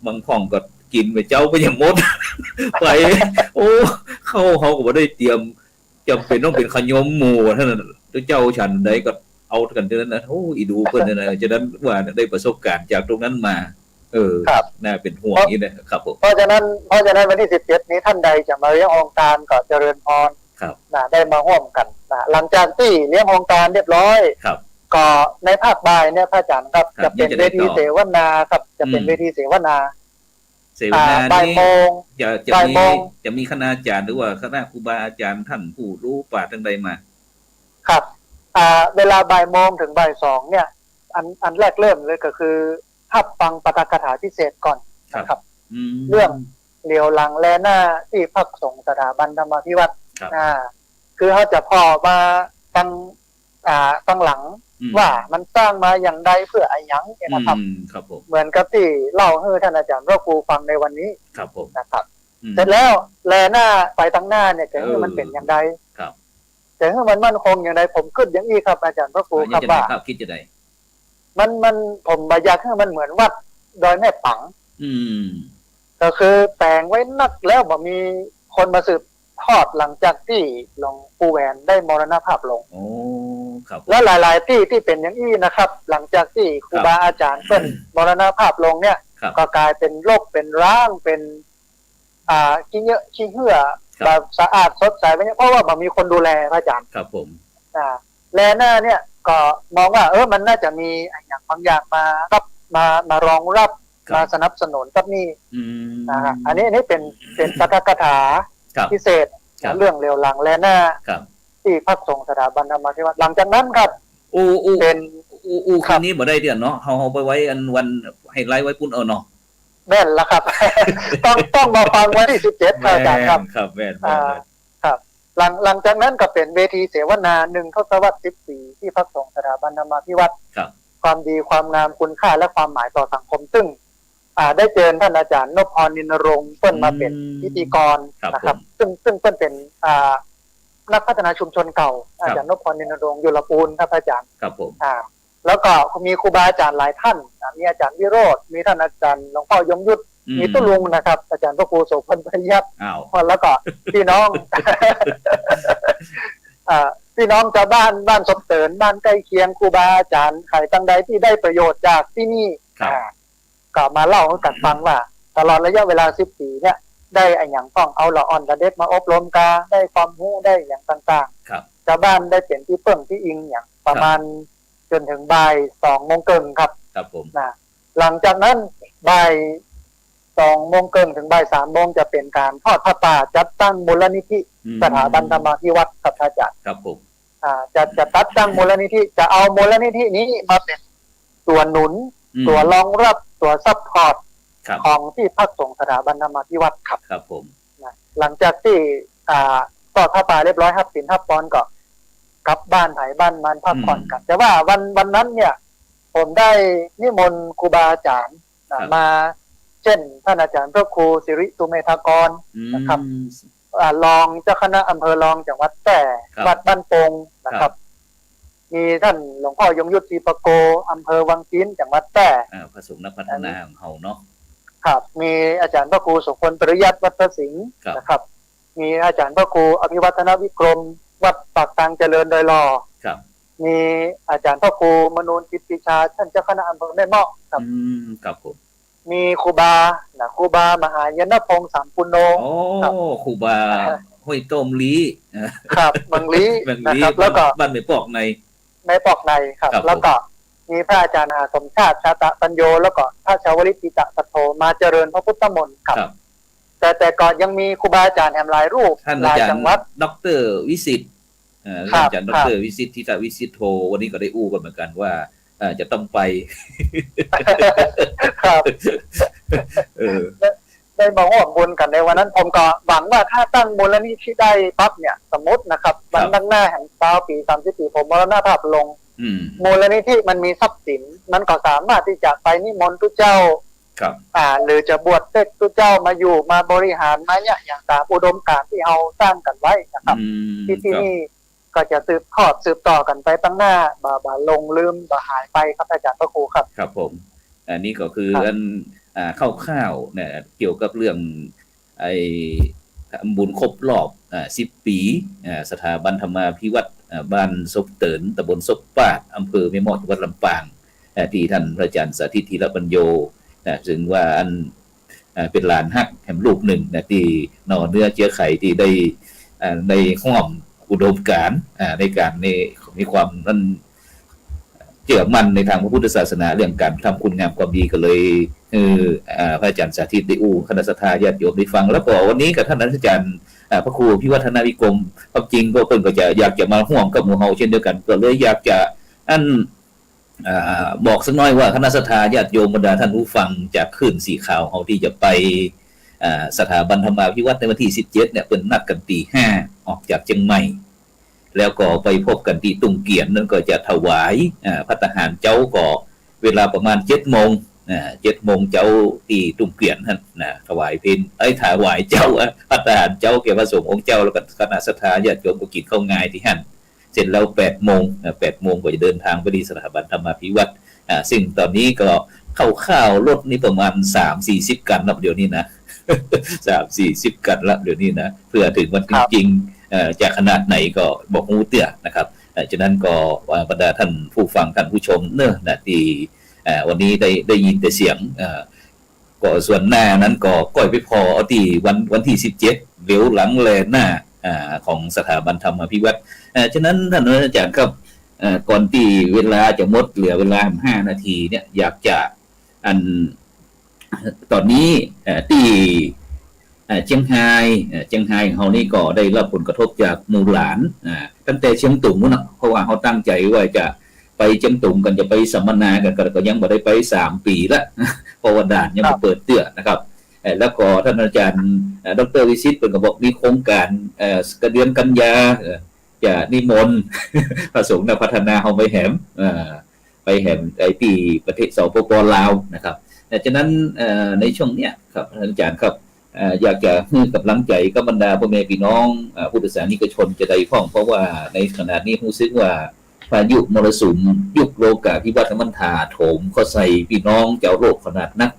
[SPEAKER 4] บางพ่องก็กินไปเจ้าไปอย่างหมด ไปโอ้เข้าเขาก็บ่ได้เตรียมจำเป็นต้องเป็นขยมหมู่เท่านั้นเจ้าฉันใดก็เอากันเท่านั้นนะโอ้อีดูเพิ่นนั่นน่ะฉะนั้นว่าได้ประสบการณ์จากตรงนั้นมาน่าเป็นห่วงนี่นะครับผม
[SPEAKER 5] เพราะฉะนั้นวันที่17นี้ท่านใดจะมาเลี้ยงองค์การก็เจริญพร
[SPEAKER 4] ครับ
[SPEAKER 5] ได้มาร่วมกันหลังจากที่เลี้ยงองค์การเรียบร้อย
[SPEAKER 4] ครับ
[SPEAKER 5] ก็ในภาคบ่ายเนี่ยพระอาจารย์ครับจะเป็นเวทีเสวนาครับจะเป็นเวทีเสวนาบ่ายโมง
[SPEAKER 4] จะมีคณาจารย์หรือว่าคณะครูบาอาจารย์ท่านผู้รู้ปราชญ์ทั้งใดมา
[SPEAKER 5] ครับเวลาบ่ายโมงถึงบ่ายสองเนี่ยอันแรกเริ่มเลยก็คือทับฟังปาฐกถาพิเศษก่อนนะครับเรื่องเลียวหลังแลหน้าที่พักสงฆ์สถาบันธรรมาภิวัตรคือเขาจะพอมาตั้งหลังว่ามันสร้างมาอย่างใดเพื่ออะไรยังนะครับเหมือนกับที่เล่าให้ท่านอาจารย์พระครูฟังในวันนี้นะครับเสร็จแล้วแลหน้าไปตั้งหน้าเนี่ยจะให้มันเป็นอย่างใดจะให้มันมั่นคงอย่างใดผมขึ้นอย่างนี้ครับอาจารย์พระครูครับว่า
[SPEAKER 4] คิดจะได
[SPEAKER 5] มันผมอยากให้มันเหมือนวัดดอยแม่ปังก็คือแต่งไว้นักแล้วบ่มีคนมาสืบทอดหลังจากที่หลวงปู่แหวนได้มรณภาพลงและหลายๆที่เป็นอย่างนี้นะครับหลังจากที่ครูบาอาจารย์เพิ่นมรณภาพลงเนี่ยก็กลายเป็นโรคเป็นร้างเป็นขี้เยอะขี้เหื่อแบบสะอาดสดใสไปเนี่ยเพราะว่าบ่มีคนดูแลพระอาจารย์
[SPEAKER 4] ครับผม
[SPEAKER 5] แลหน้าเนี่ยก็มองว่ามันน่าจะมีอย่างบางอย่างมารองรับมาสนับสนุนกับนี่นะครับอันนี้เป็นปาฐกถาพิเศษเรื่องเลียวหลังแลหน้าที่พักสงฆ์สถาบันธรรมาภิวัตรหลังจากนั้นครับเป็น
[SPEAKER 4] คืนนี้บ่ได้เดือนเนาะเฮาไปไว้อันวันให้ไลฟ์ไว้ปุ่นเนาะ
[SPEAKER 5] แม่นแล้วครับ ต้องมาฟังวันที่17อาจารย์ครับ
[SPEAKER 4] ครับแม่น
[SPEAKER 5] ครับหลังจากนั้นก็เป็นเวทีเสวนา1ทศวรรษ10 ปีที่พักสงฆ์สถาบันธรรมาภิวัตรความดีความงามคุณค่าและความหมายต่อสังคมซึ่งได้เจอท่านอาจารย์นพพรนินรงค์เพิ่นมาเป็นพิธีกรนะครับซึ่งเพิ่นเป็นนักพัฒนาชุมชนเก่าอาจารย์นพพรนินรงค์ยุรปูนครับอาจารย์
[SPEAKER 4] ครับผม
[SPEAKER 5] แล้วก็มีครูบาอาจารย์หลายท่านมีอาจารย์วิโรจน์มีท่านอาจารย์หลวงพ่อยงยุทธมีตุลุงนะครับอาจารย์พระครูโสพลพยัคฆ์แล้วก็พี่น้องพี่น้องชาวบ้านสมเสริญบ้านใกล้เคียงครูบาอาจารย์ใครตั้งใดที่ได้ประโยชน์จากที่นี่ก็มาเล่าให้กันฟังว่าตลอดระยะเวลา10 ปีเนี่ยได้อย่างต้องเอาละอ่อนละเด็ดมาอบรมกาได้ความรู้ได้อย่างต่างๆชาวบ้านได้เปลี่ยนที่เพิ่งที่อิงอย่างประมาณจนถึงบ่าย2 โมงครึ่งครับ
[SPEAKER 4] ครับผม
[SPEAKER 5] หลังจากนั้นบ่าย2 โมงครึ่งถึงบ่าย3 โมงจะเป็นการทอดผ้าป่าจัดตั้งมูลนิธิสถาบันธรรมาภิวัตรครับอาจารย์
[SPEAKER 4] ครับผม
[SPEAKER 5] จะจัดตั้งมูลนิธิจะเอามูลนิธินี้มาเป็นตัวหนุนตัวรองรับตัวซัพพอร์ตของที่พักสงฆ์สถาบันธรรมาภิวัตรครับ
[SPEAKER 4] ครับผม
[SPEAKER 5] หลังจากที่ทอดผ้าป่าเรียบร้อยครับศีลทับปอนก็กลับบ้านไถบ้านมันพักผ่อนกันแต่ว่าวันนั้นเนี่ยผมได้นิมนต์ครูบาอาจารย์มาเช่นท่านอาจารย์พระครูสิริสุเมธากรนะครับรองเจ้าคณะอำเภอรองจังหวัดแพร่วัดบ้านโป่งนะครับมีท่านหลวงพ่อยงยุทธศรีปโกอำเภอวังชิ้นจังหวัดแพร่
[SPEAKER 4] พระสงฆ์นักพัฒนาของเฮาเนาะ
[SPEAKER 5] ครับมีอาจารย์พระครูสุพลปริยัติวัดพระสิงห์นะครับมีอาจารย์พระครูอภิวัฒนวิกรมวัดปากทางเจริญโดยรอมีอาจารย์พระครูมนูนจิตติชาท่านเจ้าคณะอำเภอแม่เมาะครับ
[SPEAKER 4] ครับผม
[SPEAKER 5] มีครูบามหายนพงษ์สามปุณโญ
[SPEAKER 4] ครูบาห้วยต้มลี
[SPEAKER 5] ครับบางลี
[SPEAKER 4] นะครับแล้วก็บ้านไม่ปอกใน
[SPEAKER 5] ครับแล้วก็มีพระอาจารย์สมชาติชาตะปัญโยแล้วก็พระชาวลิติตะสัทโธมาเจริญพระพุทธมนต์ครับแต่ก่อนยังมีครูบาอาจารย์แห่งหลายรูป
[SPEAKER 4] หลายจังหวัดดร.วิสิทธิ์อาจารย์ดร.วิสิทธิ์ทิตวิสิทธิ์โธวันนี้ก็ได้อู้กันเหมือนกันว่าจะต้องไป
[SPEAKER 5] ครับได้มาร่วมบุญกันในวันนั้นผมก็หวังว่าถ้าตั้งมูลนิธิได้ปั๊บเนี่ยสมมตินะครับวันข้างหน้าแห่ง20 ปี30 ปีผมมรณภาพลงมูลนิธิมันมีทรัพย์สินมันก็สามารถที่จะไปนิมนต์ทุกเจ้าหรือจะบวชเสกทุกเจ้ามาอยู่มาบริหารมาเนี่ยอย่างตามอุดมการณ์ที่เราสร้างกันไว้นะครับที่นี่ ก็จะสืบทอดสืบต่อกันไปตั้งหน้าบ่ลงลืมบ่หายไปครับอาจารย์พระครูครับ
[SPEAKER 4] ครับผมอันนี้ก็คือ
[SPEAKER 5] ครับ
[SPEAKER 4] อันคร่าวๆเนี่ยเกี่ยวกับเรื่องไอ้บุญครบรอบ10 ปีสถาบันธรรมาภิวัตน์บ้านซบเตินตำบลซบปาดอำเภอแม่เมาะจังหวัดลำปางที่ท่านพระอาจารย์สาธิตธีรปัญโยซึ่งว่าอันเป็นหลานฮักแห่งลูกหนึ่งที่นอเนื้อเชื้อไขที่ได้ในห้อมอุดมการณ์ในการมีความนั้นเชื่อมั่นในทางพระพุทธศาสนาเรื่องการทำคุณงามความดีก็เลยพระอาจารย์สาธิตได้คณะสัตยาญาติโยมได้ฟังแล้วก็วันนี้กับท่านอาจารย์พระครูพิวัฒนาวิกรมความจริงก็เพิ่นก็จะอยากจะมาร่วมกับหมู่เฮาเช่นเดียวกันก็เลยอยากจะบอกสักน้อยว่าคณะสัตยาญาติโยมบรรดาท่านผู้ฟังจากคลื่นสีขาวเฮาที่จะไปสถาบันธรรมาภิวัตน์ในวันที่17เนี่ยเพิ่นนัดกันตี 5ออกจากเชียงใหม่แล้วก็ไปพบกันที่ตุงเกียนนั่นก็จะถวายภัตตาหารเจ้าก็เวลาประมาณ 7 โมง7 โมงเจ้าที่ตุงเกียนนั่นถวายเพลถวายเจ้าภัตตาหารเจ้าแก่พระสงฆ์องค์เจ้าแล้วก็คณะสัตยาญาติโยมก็กินข้าวงายที่หั่นเสร็จแล้ว 8 โมงก็จะเดินทางไปที่สถาบันธรรมาภิวัตน์ซึ่งตอนนี้ก็เข้าวรถนี่ประมาณ 3-40 กันแล้วเดี๋ยวนี้นะ 3-40 กันแล้วเดี๋ยวนี้นะเพื่อถึงวันจริงๆจะขนาดไหนก็บอกฮู้เตี้ยนะครับฉะนั้นก็บรรดาท่านผู้ฟังท่านผู้ชมเนอะนะที่วันนี้ได้ยินแต่เสียงก็ส่วนหน้านั้นก็ก้อยไปพอเอาที่วันที่17เดี๋ยวหลังแลหน้าของสถาบันธรรมาภิวัตน์ฉะนั้นท่านอาจารย์ครับก่อนที่เวลาจะหมดเหลือเวลา5 นาทีเนี่ยอยากจะตอนนี้ที่เชียงไฮ้เฮานี่ก็ได้รับผลกระทบจากหมู่หลานตั้งแต่เชียงตุงนู่นเพราะว่าเฮาตั้งใจว่าจะไปเชียงตุงกันจะไปสัมมนากันก็ยังบ่ได้ไป3 ปีละเพราะว่าด่านยังบ่เปิดเตื้อนะครับแล้วก็ท่านอาจารย์ดร.วิชิตเพิ่นก็บอกมีโครงการเดือนกันยาจะนิมนต์พระสงฆ์พัฒนาเฮาไปแหมไอ้ที่ประเทศสปป.ลาวนะครับฉะนั้นในช่วงเนี้ยครับอาจารย์ครับอยากจะให้กำลังใจกับบรรดาพ่อแม่พี่น้องพุทธศาสนิกชนจะได้ฟ้องเพราะว่าในขณะนี้รู้สึกว่าพายุมรสุมยุคโลกาภิวัตน์มันถาโถมเข้าใส่พี่น้องเจ้าโลกขนาดนัก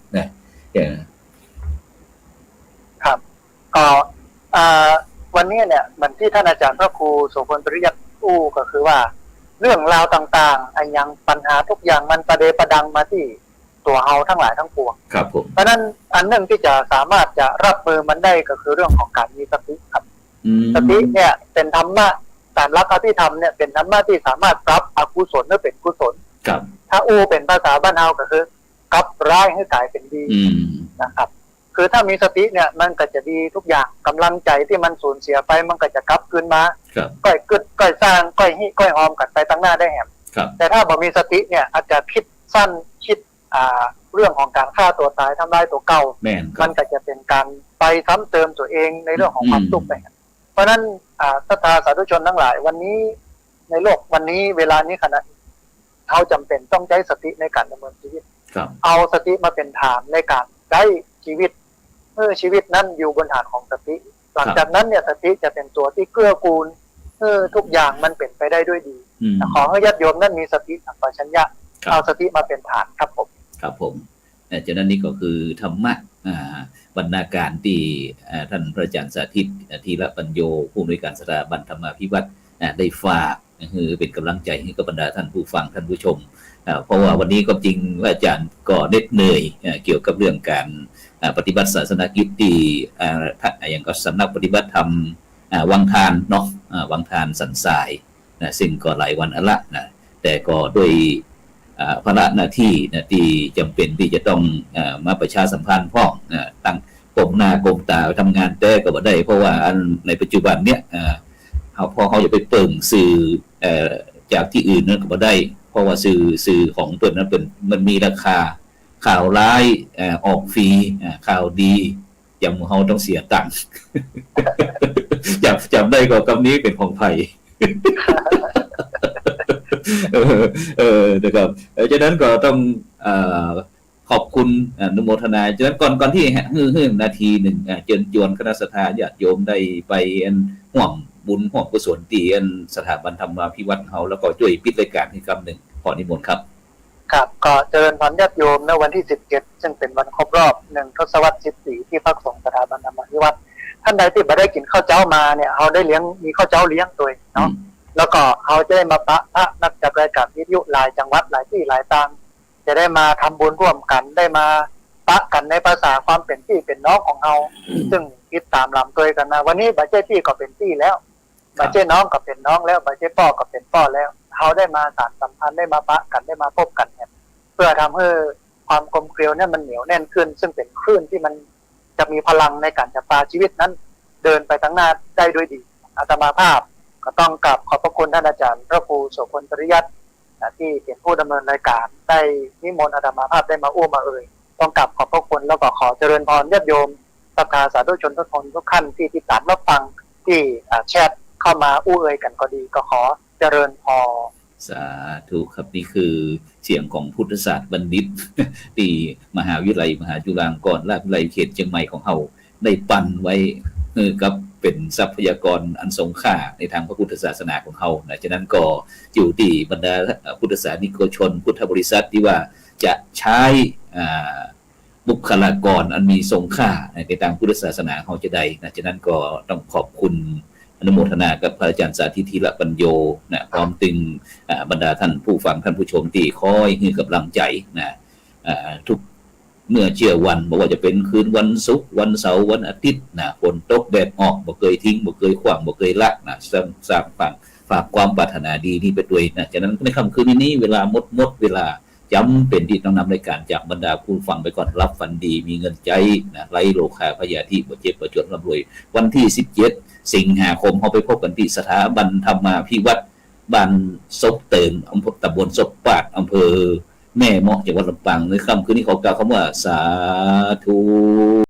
[SPEAKER 5] ครับก็วันนี้เนี่ยเหมือนที่ท่านอาจารย์พระครูโสพลปริยัติก็คือว่าเรื่องราวต่างๆอย่างปัญหาทุกอย่างมันประเดประดังมาที่ตัวเฮาทั้งหลายทั้งปวง
[SPEAKER 4] ครับผม
[SPEAKER 5] เพราะนั้นอันหนึ่งที่จะสามารถจะรับมือมันได้ก็คือเรื่องของการมีสติครับสติเนี่ยเป็นธรรมะการรักอภิธรรมเนี่ยเป็นธรรมะที่สามารถปรับอกุศลให้เป็นกุศล
[SPEAKER 4] ครับ
[SPEAKER 5] ถ้าเป็นภาษาบ้านเฮาก็คือกลับร้ายให้กลายเป็นดีนะครับคือถ้ามีสติเนี่ยมันก็จะดีทุกอย่างกำลังใจที่มันสูญเสียไปมันก็จะกลับคืนมาก้อยกึดก้อยสร้างก้อยหิก้อยหอมกันไปตั้งหน้าได้แหมแต่ถ้าบ่มีสติเนี่ยอาจจะคิดสั้นคิดเรื่องของการฆ่าตัวตายทำลายตัวเก่ามันก็จะเป็นการไปซ้ำเติมตัวเองในเรื่องของความทุกข์ไปเพราะฉะนั้นศรัทธาสาธุชนทั้งหลายวันนี้ในโลกวันนี้เวลานี้ขณะเขาจำเป็นต้องใช้สติในการดำเนินชีวิตเอาสติมาเป็นฐานในการใช้ชีวิตชีวิตนั้นอยู่บนฐานของสติหลังจากนั้นเนี่ยสติจะเป็นตัวที่เกื้อกูลทุกอย่างมันเป็นไปได้ด้วยดีขอให้ญาติโยมนั้นมีสติสัมปชัญญะเอาสติมาเป็นฐานครับผม
[SPEAKER 4] ครับผมฉะนั้นนี่ก็คือธรรมะบรรณาการที่ท่านพระอาจารย์สาธิตธีรปัญโยผู้อำนวยการสถาบันธรรมาภิวัตน์ได้ฝากคือเป็นกำลังใจให้กับบรรดาท่านผู้ฟังท่านผู้ชมเพราะว่าวันนี้ก็จริงว่าอาจารย์ก็เหน็ดเหนื่อยเกี่ยวกับเรื่องการปฏิบัติศาสนกิจที่อย่างก็สำนักปฏิบัติธรรมวังทานเนาะวังทานสันทรายซึ่งก็หลายวันละนะแต่ก็ด้วยภาระหน้าที่ที่จำเป็นที่จะต้องมาประชาสัมพันธ์พ้องตั้งกรมหน้ากรมตาทำงานแต่ก็บ่ได้เพราะว่าในปัจจุบันเนี้ยพอเขาจะไปเปิ่งสื่อจากที่อื่นนั้นก็บ่ได้เพราะว่าสื่อของตัวนั้นเป็นมันมีราคาข่าวร้ายออกฟรีข่าวดีอย่างเฮาต้องเสียตังค์ จำได้ก็คำนี้เป็นของไทย นะครับฉะนั้นก็ต้องขอบคุณอนุโมทนาฉะนั้นก่อนที่นาทีหนึ่งเชิญชวนคณะสัตยาญาติโยมได้ไปห่วง บุญหอมกุศลตีอันสถาบันธรรมาภิวัตน์เฮาแล้วก็ช่วยปิดรายการให้คำหนึ่งขอนิมนต์ครับ
[SPEAKER 5] ครับก็เจริญพรญาติโยมในวันที่17ซึ่งเป็นวันครบรอบ1 ทศวรรษ 10 ปีที่พักสงฆ์สถาบันธรรมาภิวัตน์ท่านใดที่ไม่ได้กินข้าวเจ้ามาเนี่ยเขาได้เลี้ยงมีข้าวเจ้าเลี้ยงตัวเนาะแล้วก็เขาจะได้มาปะพระนักจัดรายการวิทยุหลายจังหวัดหลายที่หลายตังจะได้มาทำบุญร่วมกันได้มาปะกันในภาษาความเป็นพี่เป็นน้องของเราซึ่งคิดตามลำตัวกันนะวันนี้บาเจ้พี่ก็เป็นพี่แล้วบาเจ้น้องก็เป็นน้องแล้วบาเจ้พ่อก็เป็นพ่อแล้วเขาได้มาสานสัมพันธ์ได้มาปะกันได้มาพบกันเนี่ยเพื่อทำให้ความกลมเกลียวเนี่ยมันเหนียวแน่นขึ้นซึ่งเป็นคลื่นที่มันจะมีพลังในการจะพาชีวิตนั้นเดินไปข้างหน้าได้ด้วยดีอาตมาภาพก็ต้องกราบขอบพระคุณท่านอาจารย์พระครูโสพลปริยัติที่เป็นผู้ดำเนินรายการได้นิมนต์อาตมาภาพได้มาอู้มาต้องกราบขอบพระคุณแล้วก็ขอเจริญพรญาติโยมศรัทธาสาธุชนทุกคนทุกท่านที่ติดตามรับฟังที่แชทเข้ามาอู้กันก็ดีก็ขอเจริญพร
[SPEAKER 4] สาธุครับนี่คือเสียงของพุทธศาสตร์บัณฑิตที่มหาวิทยาลัยมหาจุฬาลงกรณราชวิทยาลัยเขตเชียงใหม่ของเฮาได้ปั้นไว้กับเป็นทรัพยากรอันทรงค่าในทางพระพุทธศาสนาของเฮานะฉะนั้นก็อยู่ที่บรรดาพุทธศาสนิกชนพุทธบริษัทที่ว่าจะใช้บุคลากรอันมีทรงค่าในทางพุทธศาสนาเฮาจะได้นะฉะนั้นก็ต้องขอบคุณอนุโมทนากับพระอาจารย์สาธิตธีระปัญโยนะพร้อมถึงบรรดาท่านผู้ฟังท่านผู้ชมที่คอยให้กำลังใจนะทุกเมื่อเชื่อวันบอกว่าจะเป็นคืนวันศุกร์วันเสาร์วันอาทิตย์นะฝนตกแดดออกบ่เคยทิ้งบ่เคยขวางบ่เคยละนะสร้างฝากความปรารถนาดีนี้ไปด้วยนะฉะนั้นในค่ำคืนนี้เวลาหมดเวลาจำเป็นที่ต้องนำรายการจากบรรดาผู้ฟังไปก่อนรับฝันดีมีเงินใจนะไร้โรคาพยาธิบ่เจ็บบ่จนร่ำรวยวันที่17 สิงหาคมเราไปพบกันที่สถาบันธรรมาภิวัตน์บ้านศพเตินอำเภอตำบลศพปาดอำเภอแม่เมาะจังหวัดลำปางในค่ำคืนนี้ขอกล่าวคำว่าสาธุ